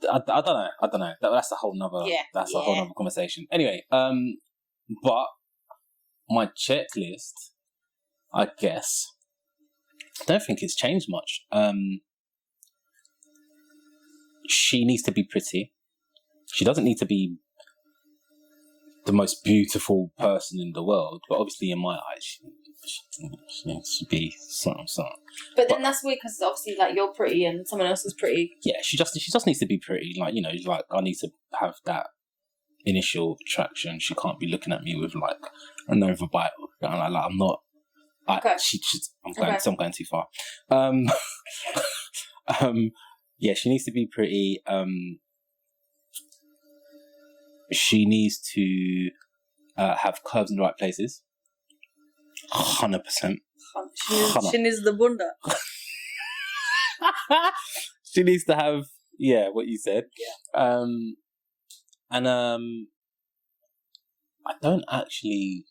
don't know. That's a whole nother. Yeah. That's a whole nother conversation. Anyway, but my checklist, I guess, I don't think it's changed much. She needs to be pretty. She doesn't need to be the most beautiful person in the world, but obviously in my eyes, she needs to be something. But then that's weird because obviously, like, you're pretty and someone else is pretty. Yeah, she just needs to be pretty. Like, you know, like I need to have that initial attraction. She can't be looking at me with like a nova bite. Like I'm not. I'm going too far. Yeah, she needs to be pretty. She needs to have curves in the right places. 100%. She needs the bunda. She needs to have, what you said. Yeah. And I don't actually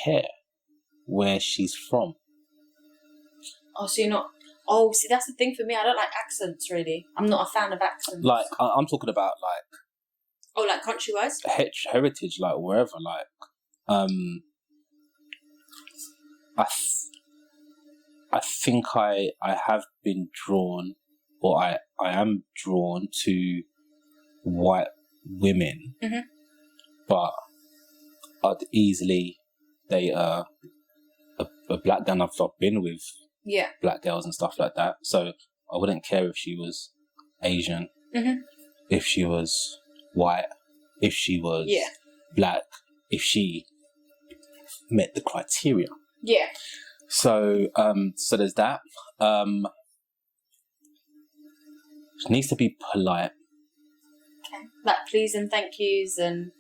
care where she's from. Oh, so you're not... Oh, see, that's the thing for me. I don't like accents, really. I'm not a fan of accents. Like, I'm talking about, like... Oh, like country-wise? Heritage, like, wherever, like... I think I have been drawn, or I am drawn to white women, but I'd easily date a black girl. I've been with black girls and stuff like that, so I wouldn't care if she was Asian, if she was white, if she was black, if she met the criteria. Yeah. So there's that. It needs to be polite. Okay. Like please and thank yous and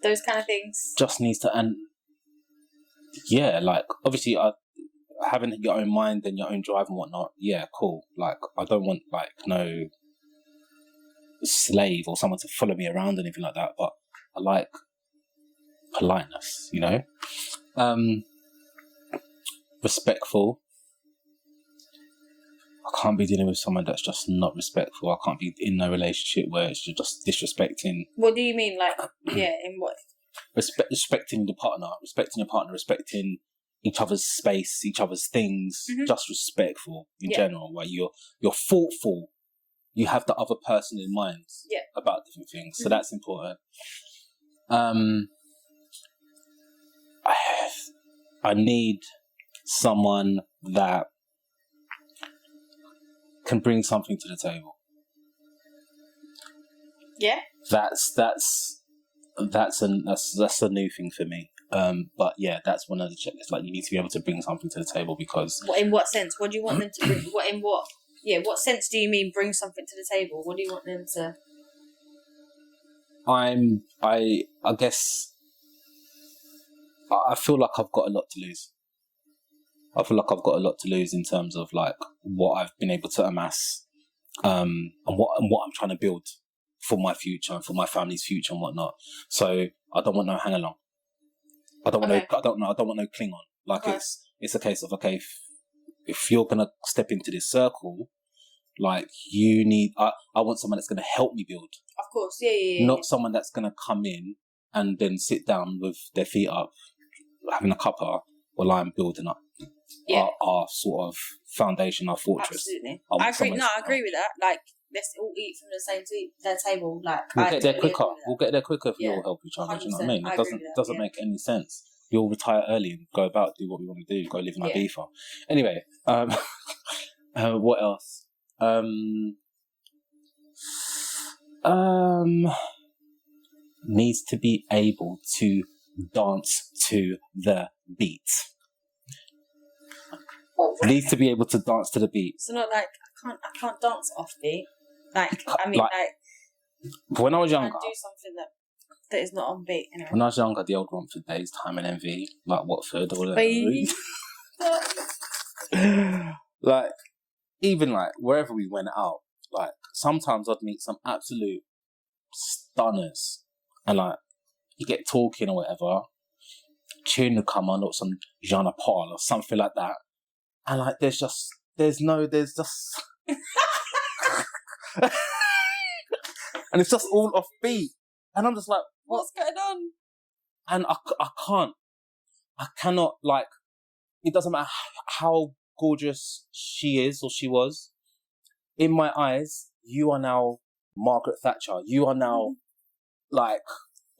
those kind of things. Just needs to, and yeah, like obviously, having your own mind and your own drive and whatnot. Yeah, cool. Like I don't want like no slave or someone to follow me around or anything like that. But I like politeness, you know. Respectful. I can't be dealing with someone that's just not respectful. I can't be in a relationship where it's just disrespecting. What do you mean, like, in what? Respecting your partner, respecting each other's space, each other's things. Just respectful in general. Where you're thoughtful. You have the other person in mind about different things. So that's important. I need someone that can bring something to the table. Yeah. That's a new thing for me. But yeah, that's one of the checklists. Like you need to be able to bring something to the table because. In what sense? What do you want them to bring? What sense do you mean bring something to the table? What do you want them to? I guess I feel like I've got a lot to lose. I feel like I've got a lot to lose in terms of like what I've been able to amass, and what I'm trying to build for my future and for my family's future and whatnot. So I don't want no hang along. I don't want no cling on. Like it's a case of okay, if you're gonna step into this circle, like you need. I want someone that's gonna help me build. Of course, yeah. Not someone that's gonna come in and then sit down with their feet up, having a cuppa while I'm building up. Our sort of foundation, our fortress. Absolutely. I agree. No, I agree with that. Like, let's all eat from the same table. Like, we'll get there quicker. We'll get there quicker if we all help each other. Do you know what I mean? It doesn't make any sense. We all retire early and go about, do what we want to do, go live in Ibiza. Anyway, what else? Needs to be able to dance to the beat. Needs to be able to dance to the beat. So not like I can't dance off beat. Like when I was younger, do something that is not on beat. You know? When I was younger, the old Romford days, Time and Envy, like Watford or whatever. Like even like wherever we went out, like sometimes I'd meet some absolute stunners, and like you get talking or whatever, tune would come on or some Jean Paul or something like that. And like, there's just, and it's just all off beat. And I'm just like, what's going on? And I cannot, like, it doesn't matter how gorgeous she is or she was. In my eyes, you are now Margaret Thatcher. You are now, like,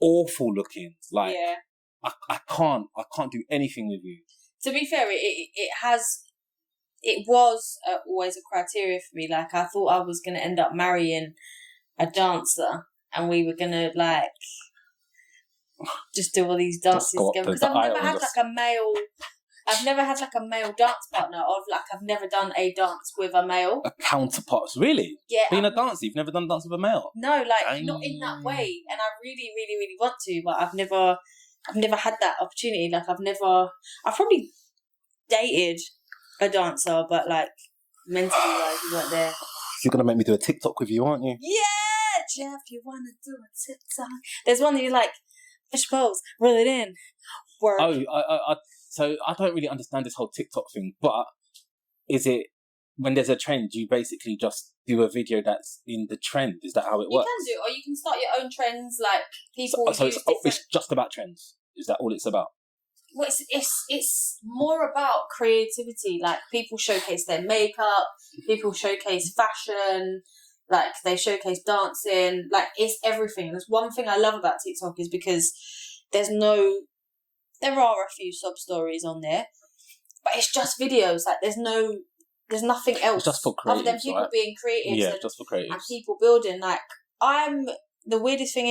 awful looking. Like, I can't do anything with you. To be fair, it was always a criteria for me. Like, I thought I was going to end up marrying a dancer and we were going to, like, just do all these dances together. Because I've never had, like, a male dance partner, or, like, I've never done a dance with a male. A counterpart, really? Yeah. Being a dancer, you've never done a dance with a male? No, like, not in that way. And I really, really, really want to, but I've never had that opportunity. Like, I've probably dated a dancer, but like mentally wise, you weren't there. You're gonna make me do a TikTok with you, aren't you? Yeah, Jeff, you wanna do a TikTok? There's one that you're like, fish bowls, reel it in. Work. Oh, so I don't really understand this whole TikTok thing, but is it when there's a trend, you basically just do a video that's in the trend? Is that how it works? You can do, or you can start your own trends. Like people So use different. it's just about trends. Is that all it's about? Well, it's more about creativity. Like people showcase their makeup, people showcase fashion, like they showcase dancing. Like it's everything. There's one thing I love about TikTok is because there are a few sub stories on there, but it's just videos. Like there's nothing else. It's just for creatives, other than people being creative. Yeah, just for creatives. And people building. Like the weirdest thing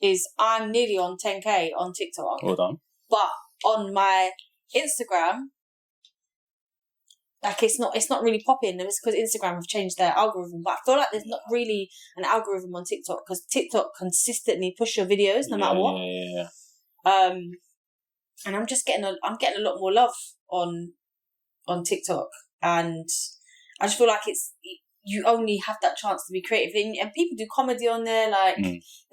is I'm nearly on 10K on TikTok. Well done. But on my Instagram, like it's not really popping. It's because Instagram have changed their algorithm. But I feel like there's not really an algorithm on TikTok because TikTok consistently push your videos no matter what. Yeah. And I'm getting a lot more love on TikTok, and I just feel like you only have that chance to be creative, and people do comedy on there. Like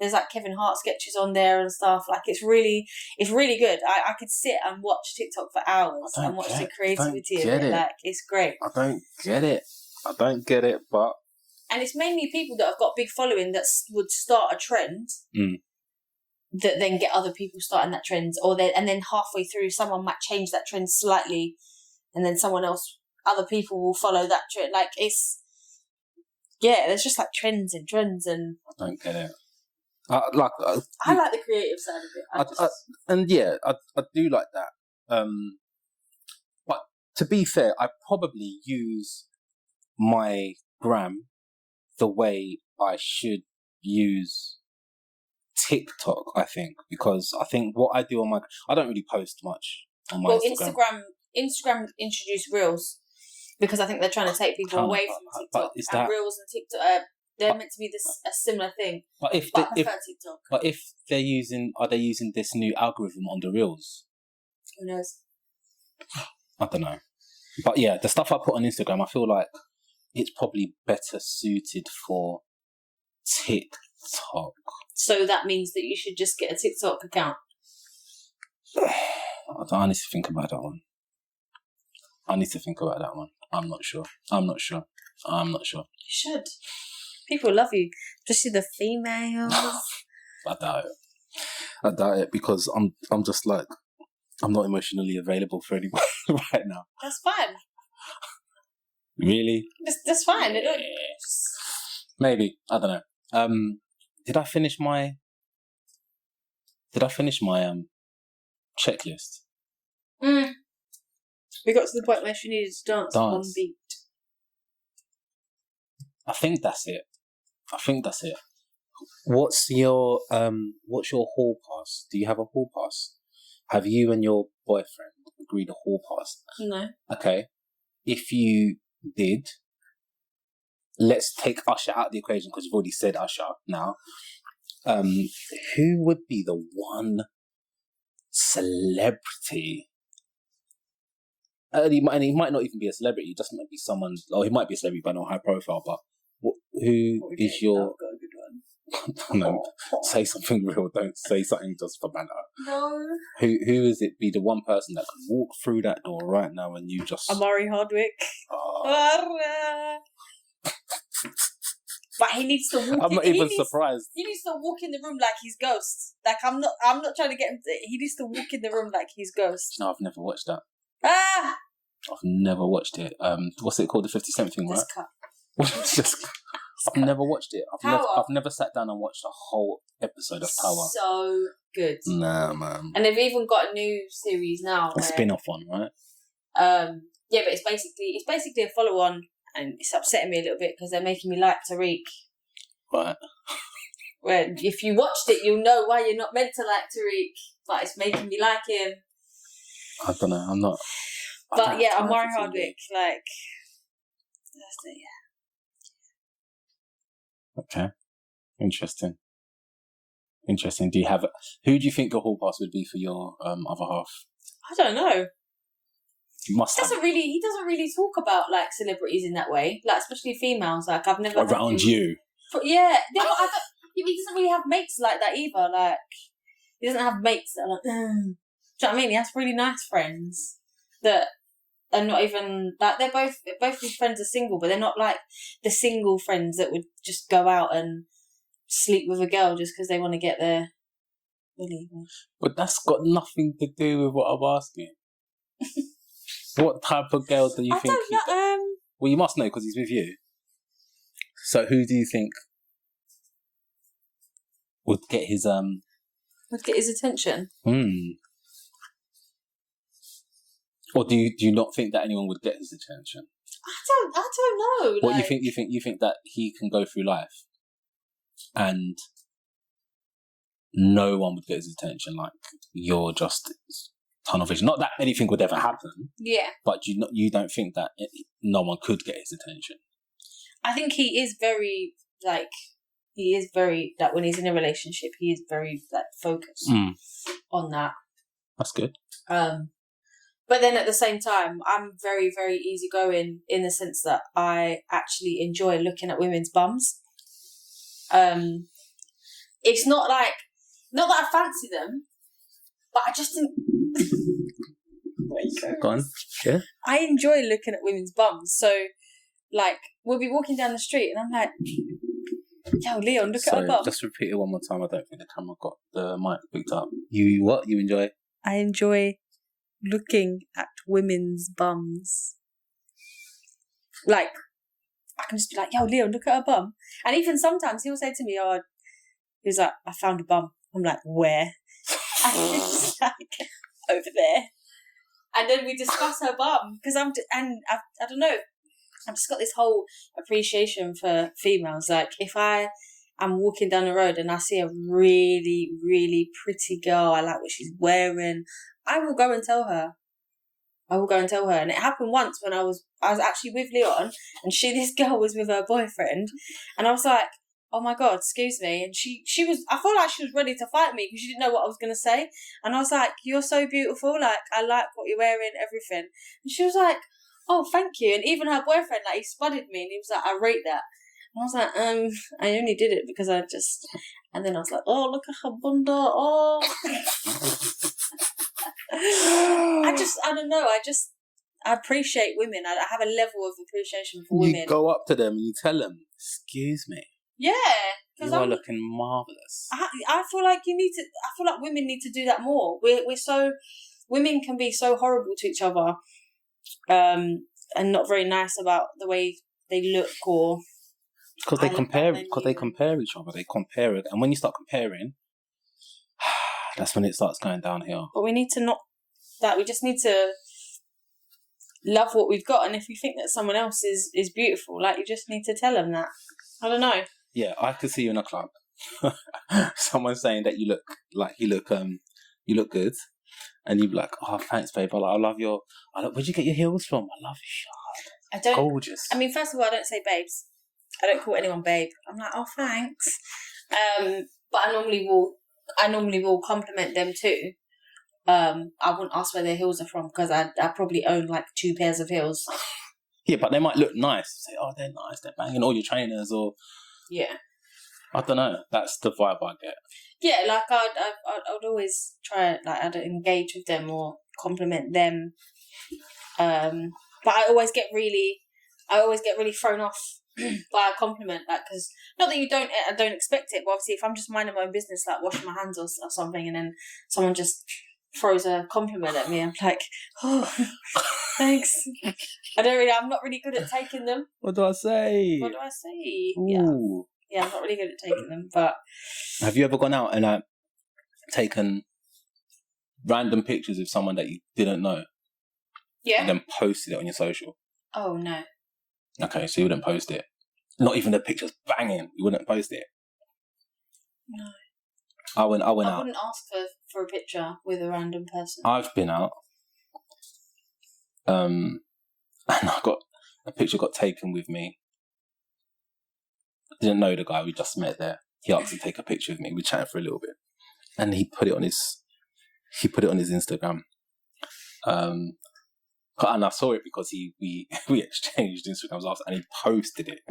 there's like Kevin Hart sketches on there and stuff. Like it's really good. I could sit and watch TikTok for hours and watch the creativity of it. Like it's great. I don't get it, but and it's mainly people that have got big following that would start a trend. That then get other people starting that trend, and then halfway through, someone might change that trend slightly, and then other people will follow that trend. Like there's just like trends and. I don't get it. I like the creative side of it. I do like that. But to be fair, I probably use my gram the way I should use TikTok, I think, because I think what I do I don't really post much on my Instagram. Instagram introduced Reels because I think they're trying to take people away from TikTok. And Reels and TikTok, they're meant to be a similar thing. But I prefer TikTok. But if are they using this new algorithm on the Reels? Who knows? I don't know. But yeah, the stuff I put on Instagram, I feel like it's probably better suited for TikTok. So that means that you should just get a TikTok account. I need to think about that one. I'm not sure. You should. People love you. Especially the females. I doubt it because I'm just like, I'm not emotionally available for anyone right now. That's fine. Really? That's fine. Maybe. I don't know. Did I finish my checklist? We got to the point where she needed to dance on beat. I think that's it. What's your hall pass? Do you have a hall pass? Have you and your boyfriend agreed a hall pass? No. Okay. If you did, let's take Usher out of the equation because you've already said Usher now. Who would be the one celebrity? And he might not even be a celebrity. He just might be someone. Or he might be a celebrity, but not high profile. But who is your? No, say something real. Don't say something just for banter. No. Who is it? Be the one person that could walk through that door right now and you just Amari Hardwick. But he needs to walk. I'm not even surprised. He needs to walk in the room like he's Ghost. Like I'm not trying to get him. He needs to walk in the room like he's Ghost. No, I've never watched that. I've never watched it. What's it called? The 50 Cent thing, right? I've never watched it. I've never sat down and watched a whole episode of Power. So good. Nah, man. And they've even got a new series now. A spin-off one, right? Yeah, but it's basically a follow-on, and it's upsetting me a little bit because they're making me like Tariq. Right. Where if you watched it, you'll know why you're not meant to like Tariq, but it's making me like him. I don't know. I'm not. But yeah, Amari Hardwick, like. That's it, yeah. Okay. Interesting. Do you have... Who do you think your hall pass would be for your other half? I don't know. You must he doesn't really talk about like celebrities in that way. Like especially females. Like I've never around you. But yeah. He doesn't really have mates like that either. Like he doesn't have mates that are like, do you know what I mean? He has really nice friends that are not even like both his friends are single, but they're not like the single friends that would just go out and sleep with a girl just because they want to get their willy. But that's got nothing to do with what I'm asking. What type of girl do you think? I don't know. Well, you must know because he's with you. So who do you think would get his attention? Or do you not think that anyone would get his attention? I don't know. What you think that he can go through life and no one would get his attention, like you're just tunnel vision. Not that anything would ever happen. Yeah. But you don't think that no one could get his attention? I think he is very like when he's in a relationship, he is very like focused on that. That's good. But then at the same time, I'm very, very easygoing in the sense that I actually enjoy looking at women's bums. It's not that I fancy them, but I just think. Where you go? Go on. Yeah. I enjoy looking at women's bums. So, like, we'll be walking down the street and I'm like, yo, Leon, look at her bum. Just repeat it one more time. I don't think the camera got the mic picked up. You what? You enjoy? I enjoy looking at women's bums. Like, I can just be like, yo, Leon, look at her bum. And even sometimes he'll say to me, he's like, I found a bum. I'm like, where? And he's like, over there. And then we discuss her bum because I don't know, I've just got this whole appreciation for females. Like, if I am walking down the road and I see a really, really pretty girl, I like what she's wearing, I will go and tell her. And it happened once when I was actually with Leon, and this girl was with her boyfriend, and I was like, oh my God, excuse me. And she was, I felt like she was ready to fight me because she didn't know what I was going to say. And I was like, you're so beautiful. Like, I like what you're wearing, everything. And she was like, oh, thank you. And even her boyfriend, like, he spotted me and he was like, I rate that. And I was like, I only did it because and then I was like, oh, look at her bunda. Oh. I don't know. I appreciate women. I have a level of appreciation for women. You go up to them and you tell them, excuse me. Yeah. You are looking marvellous. I feel like women need to do that more. Women can be so horrible to each other, and not very nice about the way they look or. Because they compare each other. They compare it. And when you start comparing, that's when it starts going downhill. But we need to we just need to love what we've got. And if you think that someone else is beautiful, like, you just need to tell them that. I don't know. Yeah, I could see you in a club. Someone saying that you look good. And you'd be like, oh, thanks, babe. I love where'd you get your heels from? I love you. I don't. Gorgeous. I mean, first of all, I don't say babes. I don't call anyone babe. I'm like, oh, thanks. But I normally will compliment them too. I wouldn't ask where their heels are from because I probably own like 2 pairs of heels. Yeah, but they might look nice. Say, oh, they're nice. They're banging all your trainers, or yeah. I don't know. That's the vibe I get. Yeah, like I'd always try, like, I'd engage with them or compliment them. But I always get really thrown off by a compliment, like, because not that I don't expect it, but obviously if I'm just minding my own business, like washing my hands or something, and then someone just throws a compliment at me, I'm like, oh, thanks. I'm not really good at taking them. What do I say? Ooh. Yeah, I'm not really good at taking them, but... Have you ever gone out and taken random pictures of someone that you didn't know? Yeah. And then posted it on your social? Oh, no. Okay, so you wouldn't post it? Not even the picture's banging, you wouldn't post it? No. I went out. I wouldn't ask for a picture with a random person. I've been out. And I got a picture got taken with me. I didn't know the guy, we just met there. He asked to take a picture of me. We chatted for a little bit. And he put it on his Instagram. And I saw it because we exchanged Instagrams after, and he posted it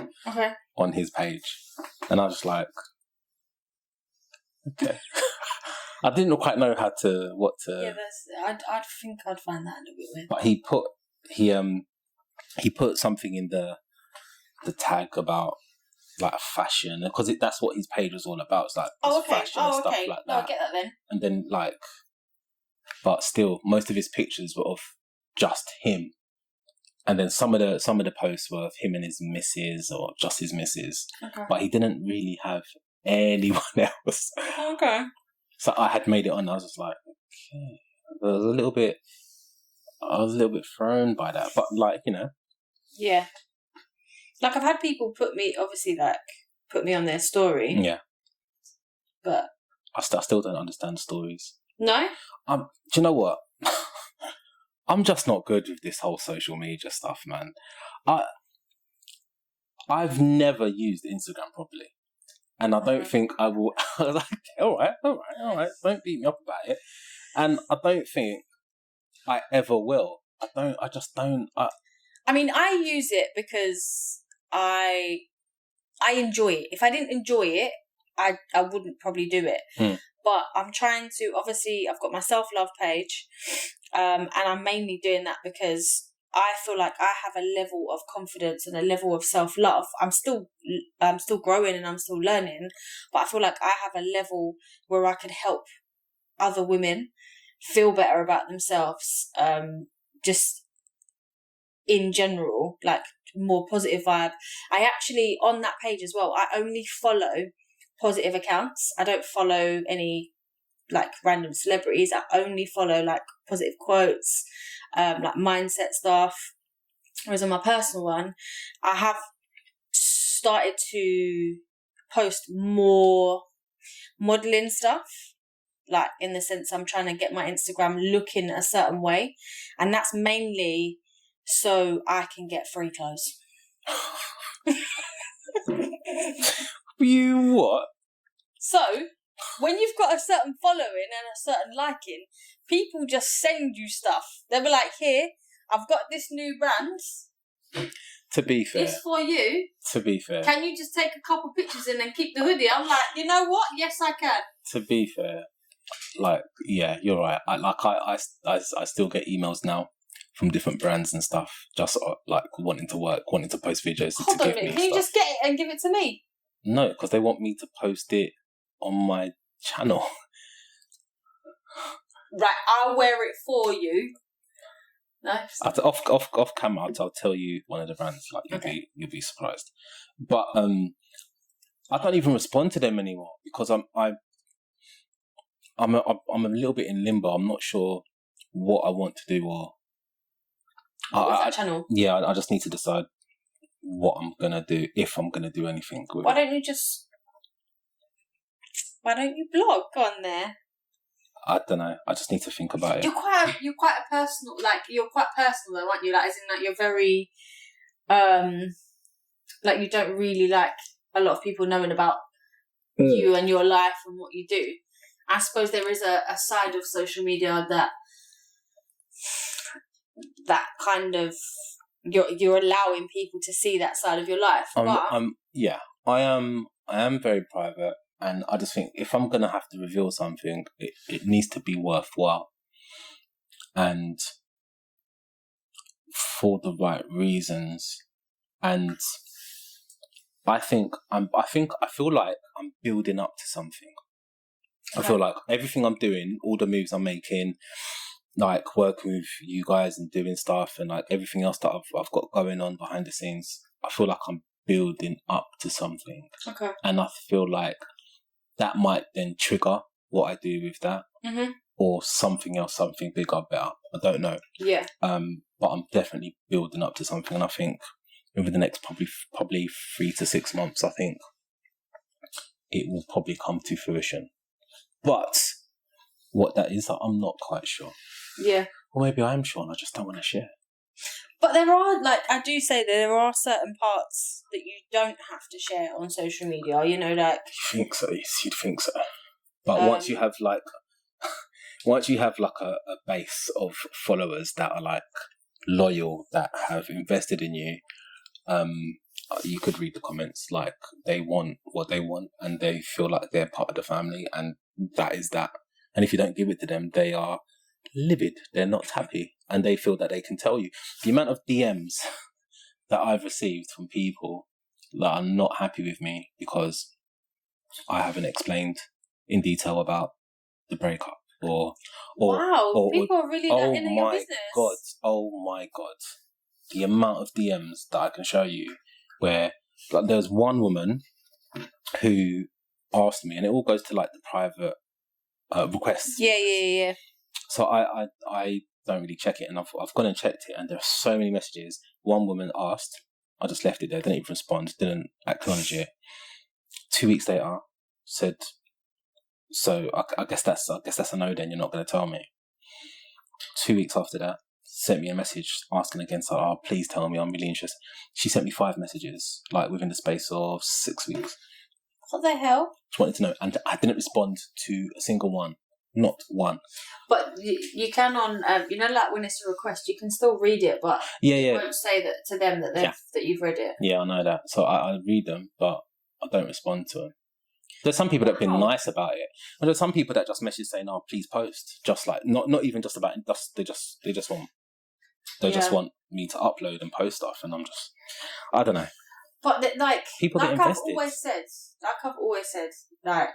on his page. And I was just like, okay. I didn't quite know what to. Yeah, I think I'd find that a little bit weird. But he put something in the tag about like fashion, because that's what his page was all about. It's like fashion and stuff like that. I get that then. And then but still, most of his pictures were of just him. And then some of the posts were of him and his missus, or just his missus. Okay. But he didn't really have anyone else. Okay. So I had made it on. I was just like, okay. I was a little bit thrown by that. But Yeah. Like, I've had people put me on their story. Yeah. But I still don't understand stories. No? Do you know what? I'm just not good with this whole social media stuff, man. I've never used Instagram properly. And I don't think I will. I was like, all right. Don't beat me up about it. And I don't think I ever will. I just don't. I mean, I use it because I enjoy it. If I didn't enjoy it, I wouldn't probably do it. But I'm trying to, obviously, I've got my self-love page, and I'm mainly doing that because I feel like I have a level of confidence and a level of self-love. I'm still growing and I'm still learning, but I feel like I have a level where I can help other women feel better about themselves, just in general, like more positive vibe. I actually, on that page as well, I only follow positive accounts. I don't follow any like random celebrities. I only follow like positive quotes, like mindset stuff. Whereas on my personal one, I have started to post more modelling stuff, like in the sense I'm trying to get my Instagram looking a certain way, and that's mainly so I can get free clothes. You what? So, when you've got a certain following and a certain liking, people just send you stuff. They'll be like, here, I've got this new brand. To be fair. It's for you. To be fair. Can you just take a couple pictures and then keep the hoodie? I'm like, you know what? Yes, I can. To be fair, like, yeah, you're right. I still get emails now from different brands and stuff, just like wanting to post videos. Hold on a minute. Can you just get it and give it to me? No, because they want me to post it on my channel. Right, I'll wear it for you. No. Off camera, I'll tell you one of the brands. Like you'll be surprised. But I don't even respond to them anymore because I'm a little bit in limbo. I'm not sure what I want to do or. What's that channel? Yeah, I just need to decide what I'm gonna do, if I'm gonna do anything with Why don't you blog on there? I don't know. I just need to think about it. You're quite a personal. Like you're quite personal, though, aren't you? Like, as in, like you're very, like you don't really like a lot of people knowing about you and your life and what you do. I suppose there is a side of social media that kind of you're allowing people to see that side of your life. I am very private. And I just think if I'm going to have to reveal something, it needs to be worthwhile. And for the right reasons. And I feel like I'm building up to something. I feel like everything I'm doing, all the moves I'm making, like working with you guys and doing stuff and like everything else that I've got going on behind the scenes, I feel like I'm building up to something. Okay. And I feel like that might then trigger what I do with that, or something else, something bigger, better. I don't know. Yeah. But I'm definitely building up to something, and I think over the next probably 3 to 6 months, I think it will probably come to fruition. But what that is, I'm not quite sure. Yeah. Or maybe I am sure, and I just don't want to share. But there are, like, I do say that there are certain parts that you don't have to share on social media, you know, like... You'd think so. But once you have, like, a base of followers that are, like, loyal, that have invested in you, you could read the comments, like, they want what they want, and they feel like they're part of the family, and that is that. And if you don't give it to them, they are livid. They're not happy, and they feel that they can tell you. The amount of DMs that I've received from people that are not happy with me because I haven't explained in detail about the breakup, or people are really like in your business. Oh my god, the amount of DMs that I can show you where like, there was one woman who asked me, and it all goes to like the private requests. Yeah. So I don't really check it, and I've gone and checked it, and there are so many messages. One woman asked, I just left it there, didn't even respond, didn't acknowledge it. 2 weeks later, said, so I guess that's a no. Then you're not going to tell me. 2 weeks after that, sent me a message asking again, so please tell me, I'm really interested. She sent me 5 messages like within the space of 6 weeks. What the hell? Just wanted to know, and I didn't respond to a single one. Not one. But you can on, like when it's a request, you can still read it, but you won't say that to them that you've read it. Yeah, I know that. So I read them, but I don't respond to them. There's some people that have been nice about it, and there's some people that just message saying, "No, please post." Just like not even just about it. They just want me to upload and post stuff, and I don't know. But people get invested. I've always said, like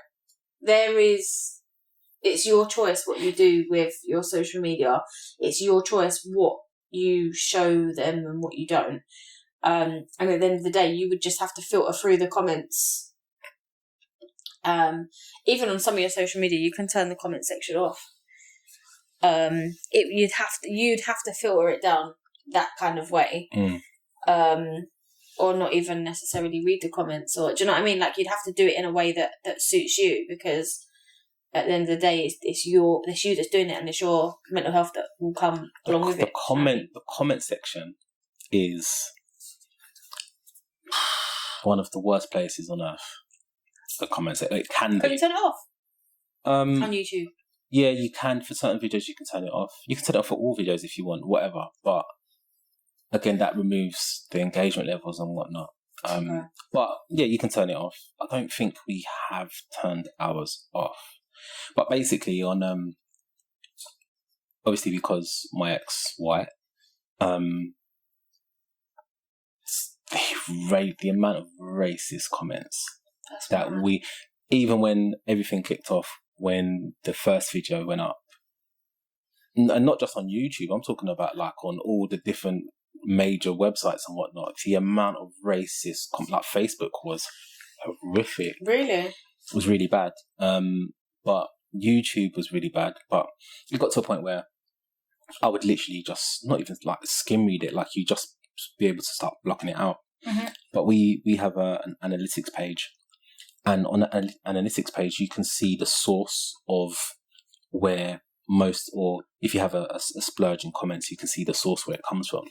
it's your choice what you do with your social media. It's your choice what you show them and what you don't. And at the end of the day, you would just have to filter through the comments. Even on some of your social media, you can turn the comment section off. You'd have to filter it down that kind of way. Or not even necessarily read the comments, or do you know what I mean? Like you'd have to do it in a way that suits you, because at the end of the day, it's you that's doing it, and it's your mental health that will come along with it. The comment section is one of the worst places on earth. The comments, it can be. Can you turn it off? On YouTube. Yeah, you can. For certain videos, you can turn it off. You can turn it off for all videos if you want, whatever. But again, that removes the engagement levels and whatnot. But yeah, you can turn it off. I don't think we have turned ours off. But basically, on obviously because my ex white, the amount of racist comments we, even when everything kicked off, when the first video went up, and not just on YouTube, I'm talking about like on all the different major websites and whatnot, the amount of racist like Facebook was horrific. Really? It was really bad. But YouTube was really bad. But it got to a point where I would literally just not even like skim read it, like you just be able to start blocking it out. Mm-hmm. But we have an analytics page, and on the analytics page you can see the source of where most, or if you have a splurge in comments, you can see the source where it comes from.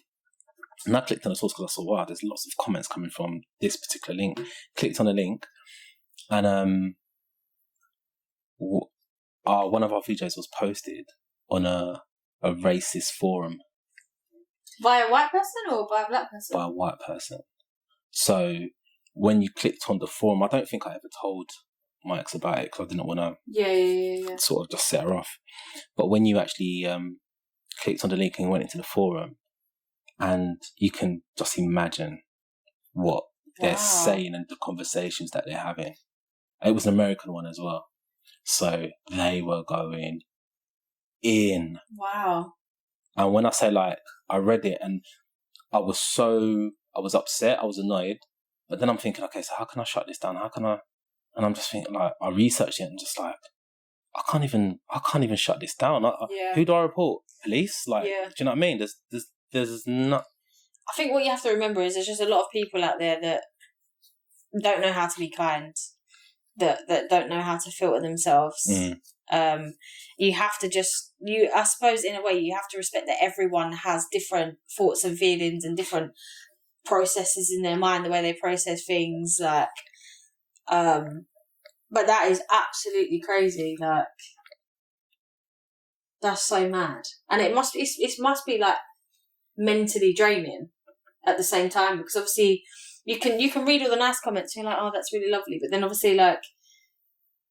And I clicked on the source because I saw, wow, there's lots of comments coming from this particular link. Clicked on the link, and one of our videos was posted on a racist forum. By a white person or by a black person? By a white person. So when you clicked on the forum, I don't think I ever told my ex about it because I didn't want to sort of just set her off. But when you actually clicked on the link and went into the forum, and you can just imagine what they're saying and the conversations that they're having. It was an American one as well. So they were going in. Wow. And when I say like, I read it and I was upset, I was annoyed. But then I'm thinking, okay, so how can I shut this down? And I'm just thinking, like, I researched it and just like, I can't even shut this down. Who do I report? Police? Like, do you know what I mean? There's not. I think what you have to remember is there's just a lot of people out there that don't know how to be kind, that don't know how to filter themselves. You have to I suppose in a way you have to respect that everyone has different thoughts and feelings and different processes in their mind, the way they process things, like but that is absolutely crazy. Like, that's so mad, and it must be like mentally draining at the same time, because obviously you can read all the nice comments and you're like, oh, that's really lovely, but then obviously like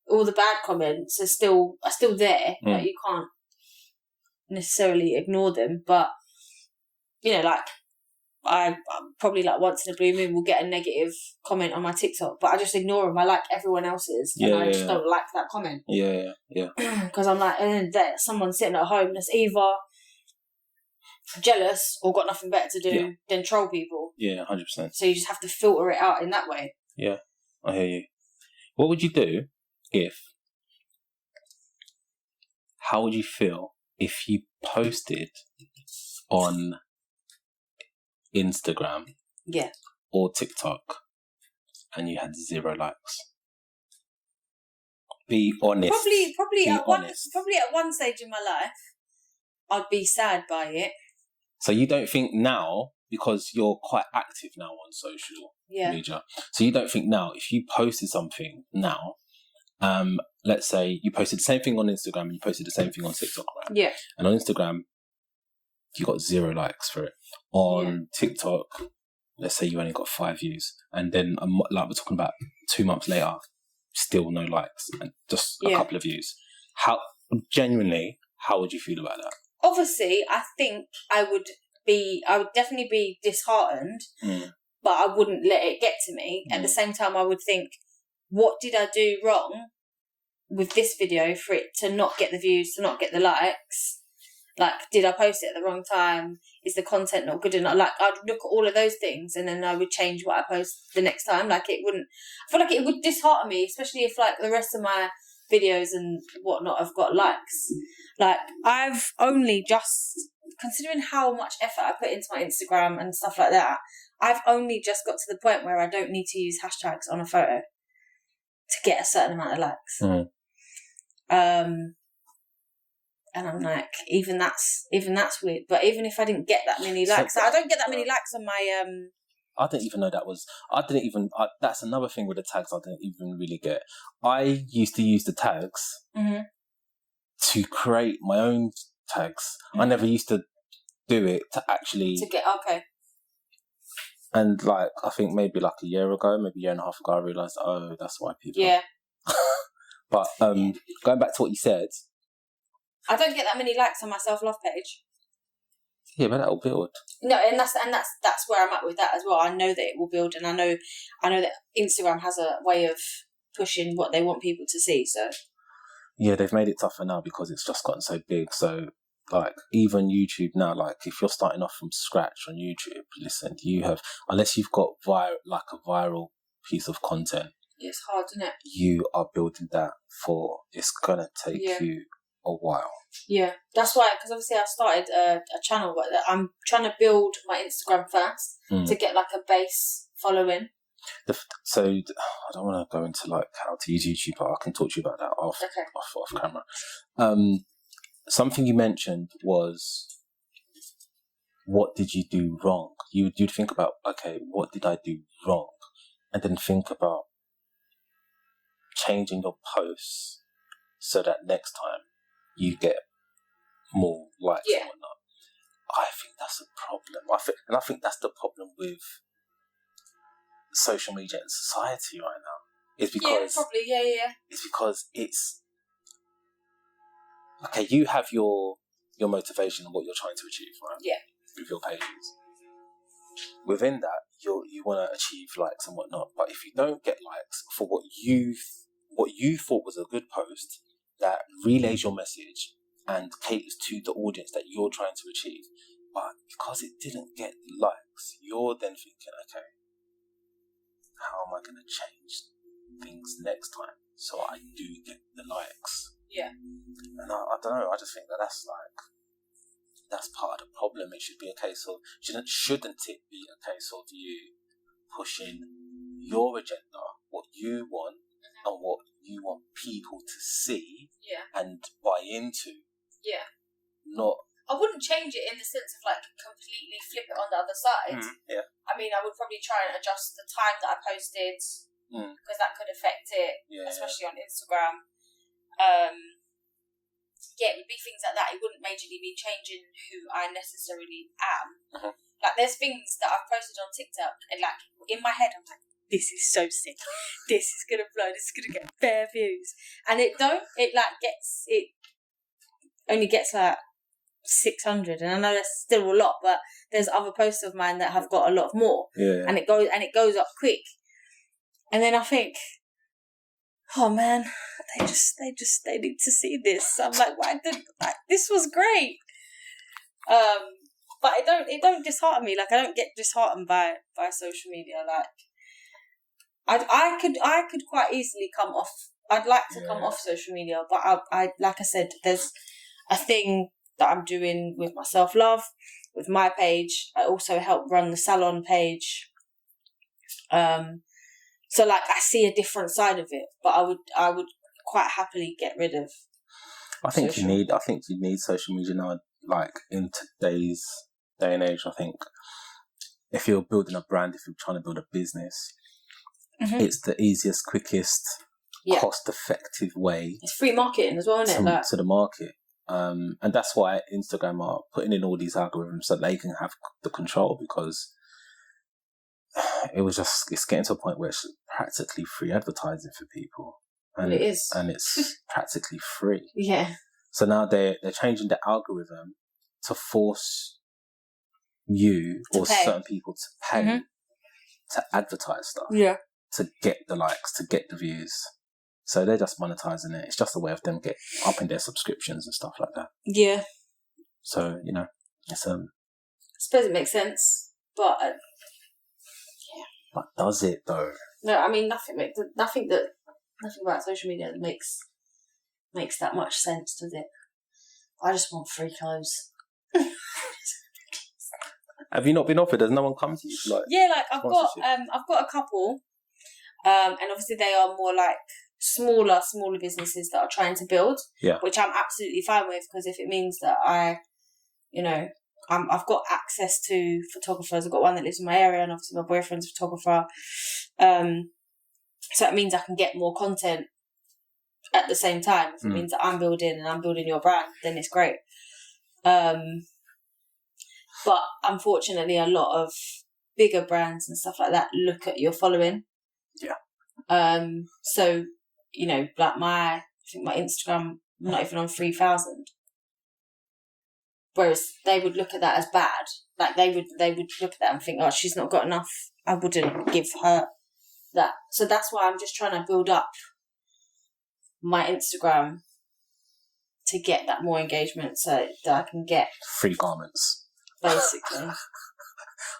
all the bad comments are still there. Like, you can't. necessarily ignore them, but you know, like I probably like once in a blue moon will get a negative comment on my TikTok, but I just ignore them. I like everyone else's, and I just don't like that comment. Yeah. Because I'm like, and then someone sitting at home that's either jealous or got nothing better to do than troll people. Yeah, 100%. So you just have to filter it out in that way. Yeah, I hear you. What would you do how would you feel if you posted on Instagram or TikTok and you had 0 likes? Be honest. Probably at one stage in my life, I'd be sad by it. So you don't think now, because you're quite active now on social media, so you don't think now, if you posted something now, let's say you posted the same thing on Instagram and you posted the same thing on TikTok, right? Yeah. And on Instagram, you got 0 likes for it. On TikTok, let's say you only got 5 views, and then like we're talking about 2 months later, still no likes and just a couple of views. How would you feel about that? Obviously, I think I would definitely be disheartened, but I wouldn't let it get to me. At the same time, I would think, what did I do wrong with this video for it to not get the views, to not get the likes? Like, did I post it at the wrong time? Is the content not good enough? Like, I'd look at all of those things and then I would change what I post the next time. Like, I feel like it would dishearten me, especially if, like, the rest of my videos and whatnot have got likes. Like, I've only just, considering how much effort I put into my Instagram and stuff like that, I've only just got to the point where I don't need to use hashtags on a photo to get a certain amount of likes. And I'm like, even that's weird. But even if I didn't get that many likes, I don't get that many likes on my I didn't even know that's another thing with the tags I didn't even really get. I used to use the tags to create my own tags. I never used to do it to actually... To get, okay. And like, I think maybe like a year ago, maybe a year and a half ago, I realised, that's why people... Yeah. But going back to what you said... I don't get that many likes on my self-love page. Yeah, but that'll build. No, and that's where I'm at with that as well. I know that it will build, and I know that Instagram has a way of pushing what they want people to see. So yeah, they've made it tougher now because it's just gotten so big. So like even YouTube now, like if you're starting off from scratch on YouTube, listen, unless you've got a viral piece of content, it's hard, isn't it? You are building that it's gonna take you a while. Yeah, that's why, because obviously I started a channel, but I'm trying to build my Instagram first to get like a base following. So I don't want to go into like how to use YouTube, but I can talk to you about that off camera. Something you mentioned was, what did you do wrong? You'd think about, okay, what did I do wrong? And then think about changing your posts so that next time you get more likes and whatnot. I think that's a problem. I think that's the problem with social media and society right now. It's because It's because it's okay. You have your motivation and what you're trying to achieve, right? Yeah. With your pages. Within that, you want to achieve likes and whatnot. But if you don't get likes for what you thought was a good post that relays your message and caters to the audience that you're trying to achieve, but because it didn't get likes, you're then thinking, okay, how am I going to change things next time so I do get the likes? Yeah. And I don't know, I just think that's part of the problem. It should be a case of, shouldn't it be a case of you pushing your agenda, what you want, and what you want people to see and buy into. Yeah. Not... I wouldn't change it in the sense of like completely flip it on the other side. Yeah. I mean, I would probably try and adjust the time that I posted because that could affect it, especially on Instagram. It would be things like that. It wouldn't majorly be changing who I necessarily am. Like, there's things that I've posted on TikTok and like in my head I'm like, this is so sick. This is gonna blow. This is gonna get bare views, and it only gets like 600, and I know that's still a lot, but there's other posts of mine that have got a lot more, and it goes up quick, and then I think, oh man, they need to see this. I'm like, why did this was great, but it don't dishearten me. Like, I don't get disheartened by social media. Like, I could quite easily come off. I'd like to come off social media, but I like I said, there's a thing that I'm doing with my self-love, with my page. I also help run the salon page. So like, I see a different side of it, but I would quite happily get rid of. I think you need social media now. Like, in today's day and age, I think if you're building a brand, if you're trying to build a business, it's the easiest, quickest, cost-effective way. It's free marketing as well, isn't it? To the market. And that's why Instagram are putting in all these algorithms so they can have the control, because it's getting to a point where it's practically free advertising for people. And it is. And it's practically free. Yeah. So now they're changing the algorithm to force you or certain people to pay to advertise stuff. Yeah. To get the likes, to get the views. So they're just monetizing it. It's just a way of them get up in their subscriptions and stuff like that. Yeah. So, it's I suppose it makes sense, but But does it though? No, I mean nothing about social media that makes that much sense, does it? I just want free clothes. Have you not been offered? Has no one come to you? I've got a couple, and obviously they are more like smaller businesses that are trying to build, which I'm absolutely fine with, because if it means that I've got access to photographers. I've got one that lives in my area, and obviously my boyfriend's a photographer, so it means I can get more content at the same time. If it means that I'm building your brand, then it's great. But unfortunately, a lot of bigger brands and stuff like that look at your following. Yeah. So, like I think my Instagram, I'm not even on 3,000. Whereas they would look at that as bad. Like, they would look at that and think, oh, she's not got enough. I wouldn't give her that. So that's why I'm just trying to build up my Instagram to get that more engagement, so that I can get free garments. Basically.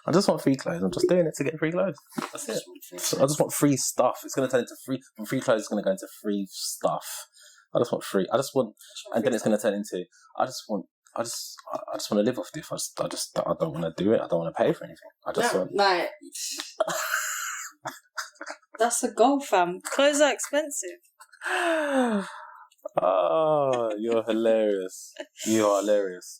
I just want free clothes. I'm just doing it to get free clothes. That's it. I just want free stuff. It's going to turn into free. From free clothes, it's going to go into free stuff. I just want free. And then it's going to turn into. I just want to live off this. I don't want to do it. I don't want to pay for anything. Like, that's a goal, fam. Clothes are expensive. Oh, you're hilarious. You are hilarious.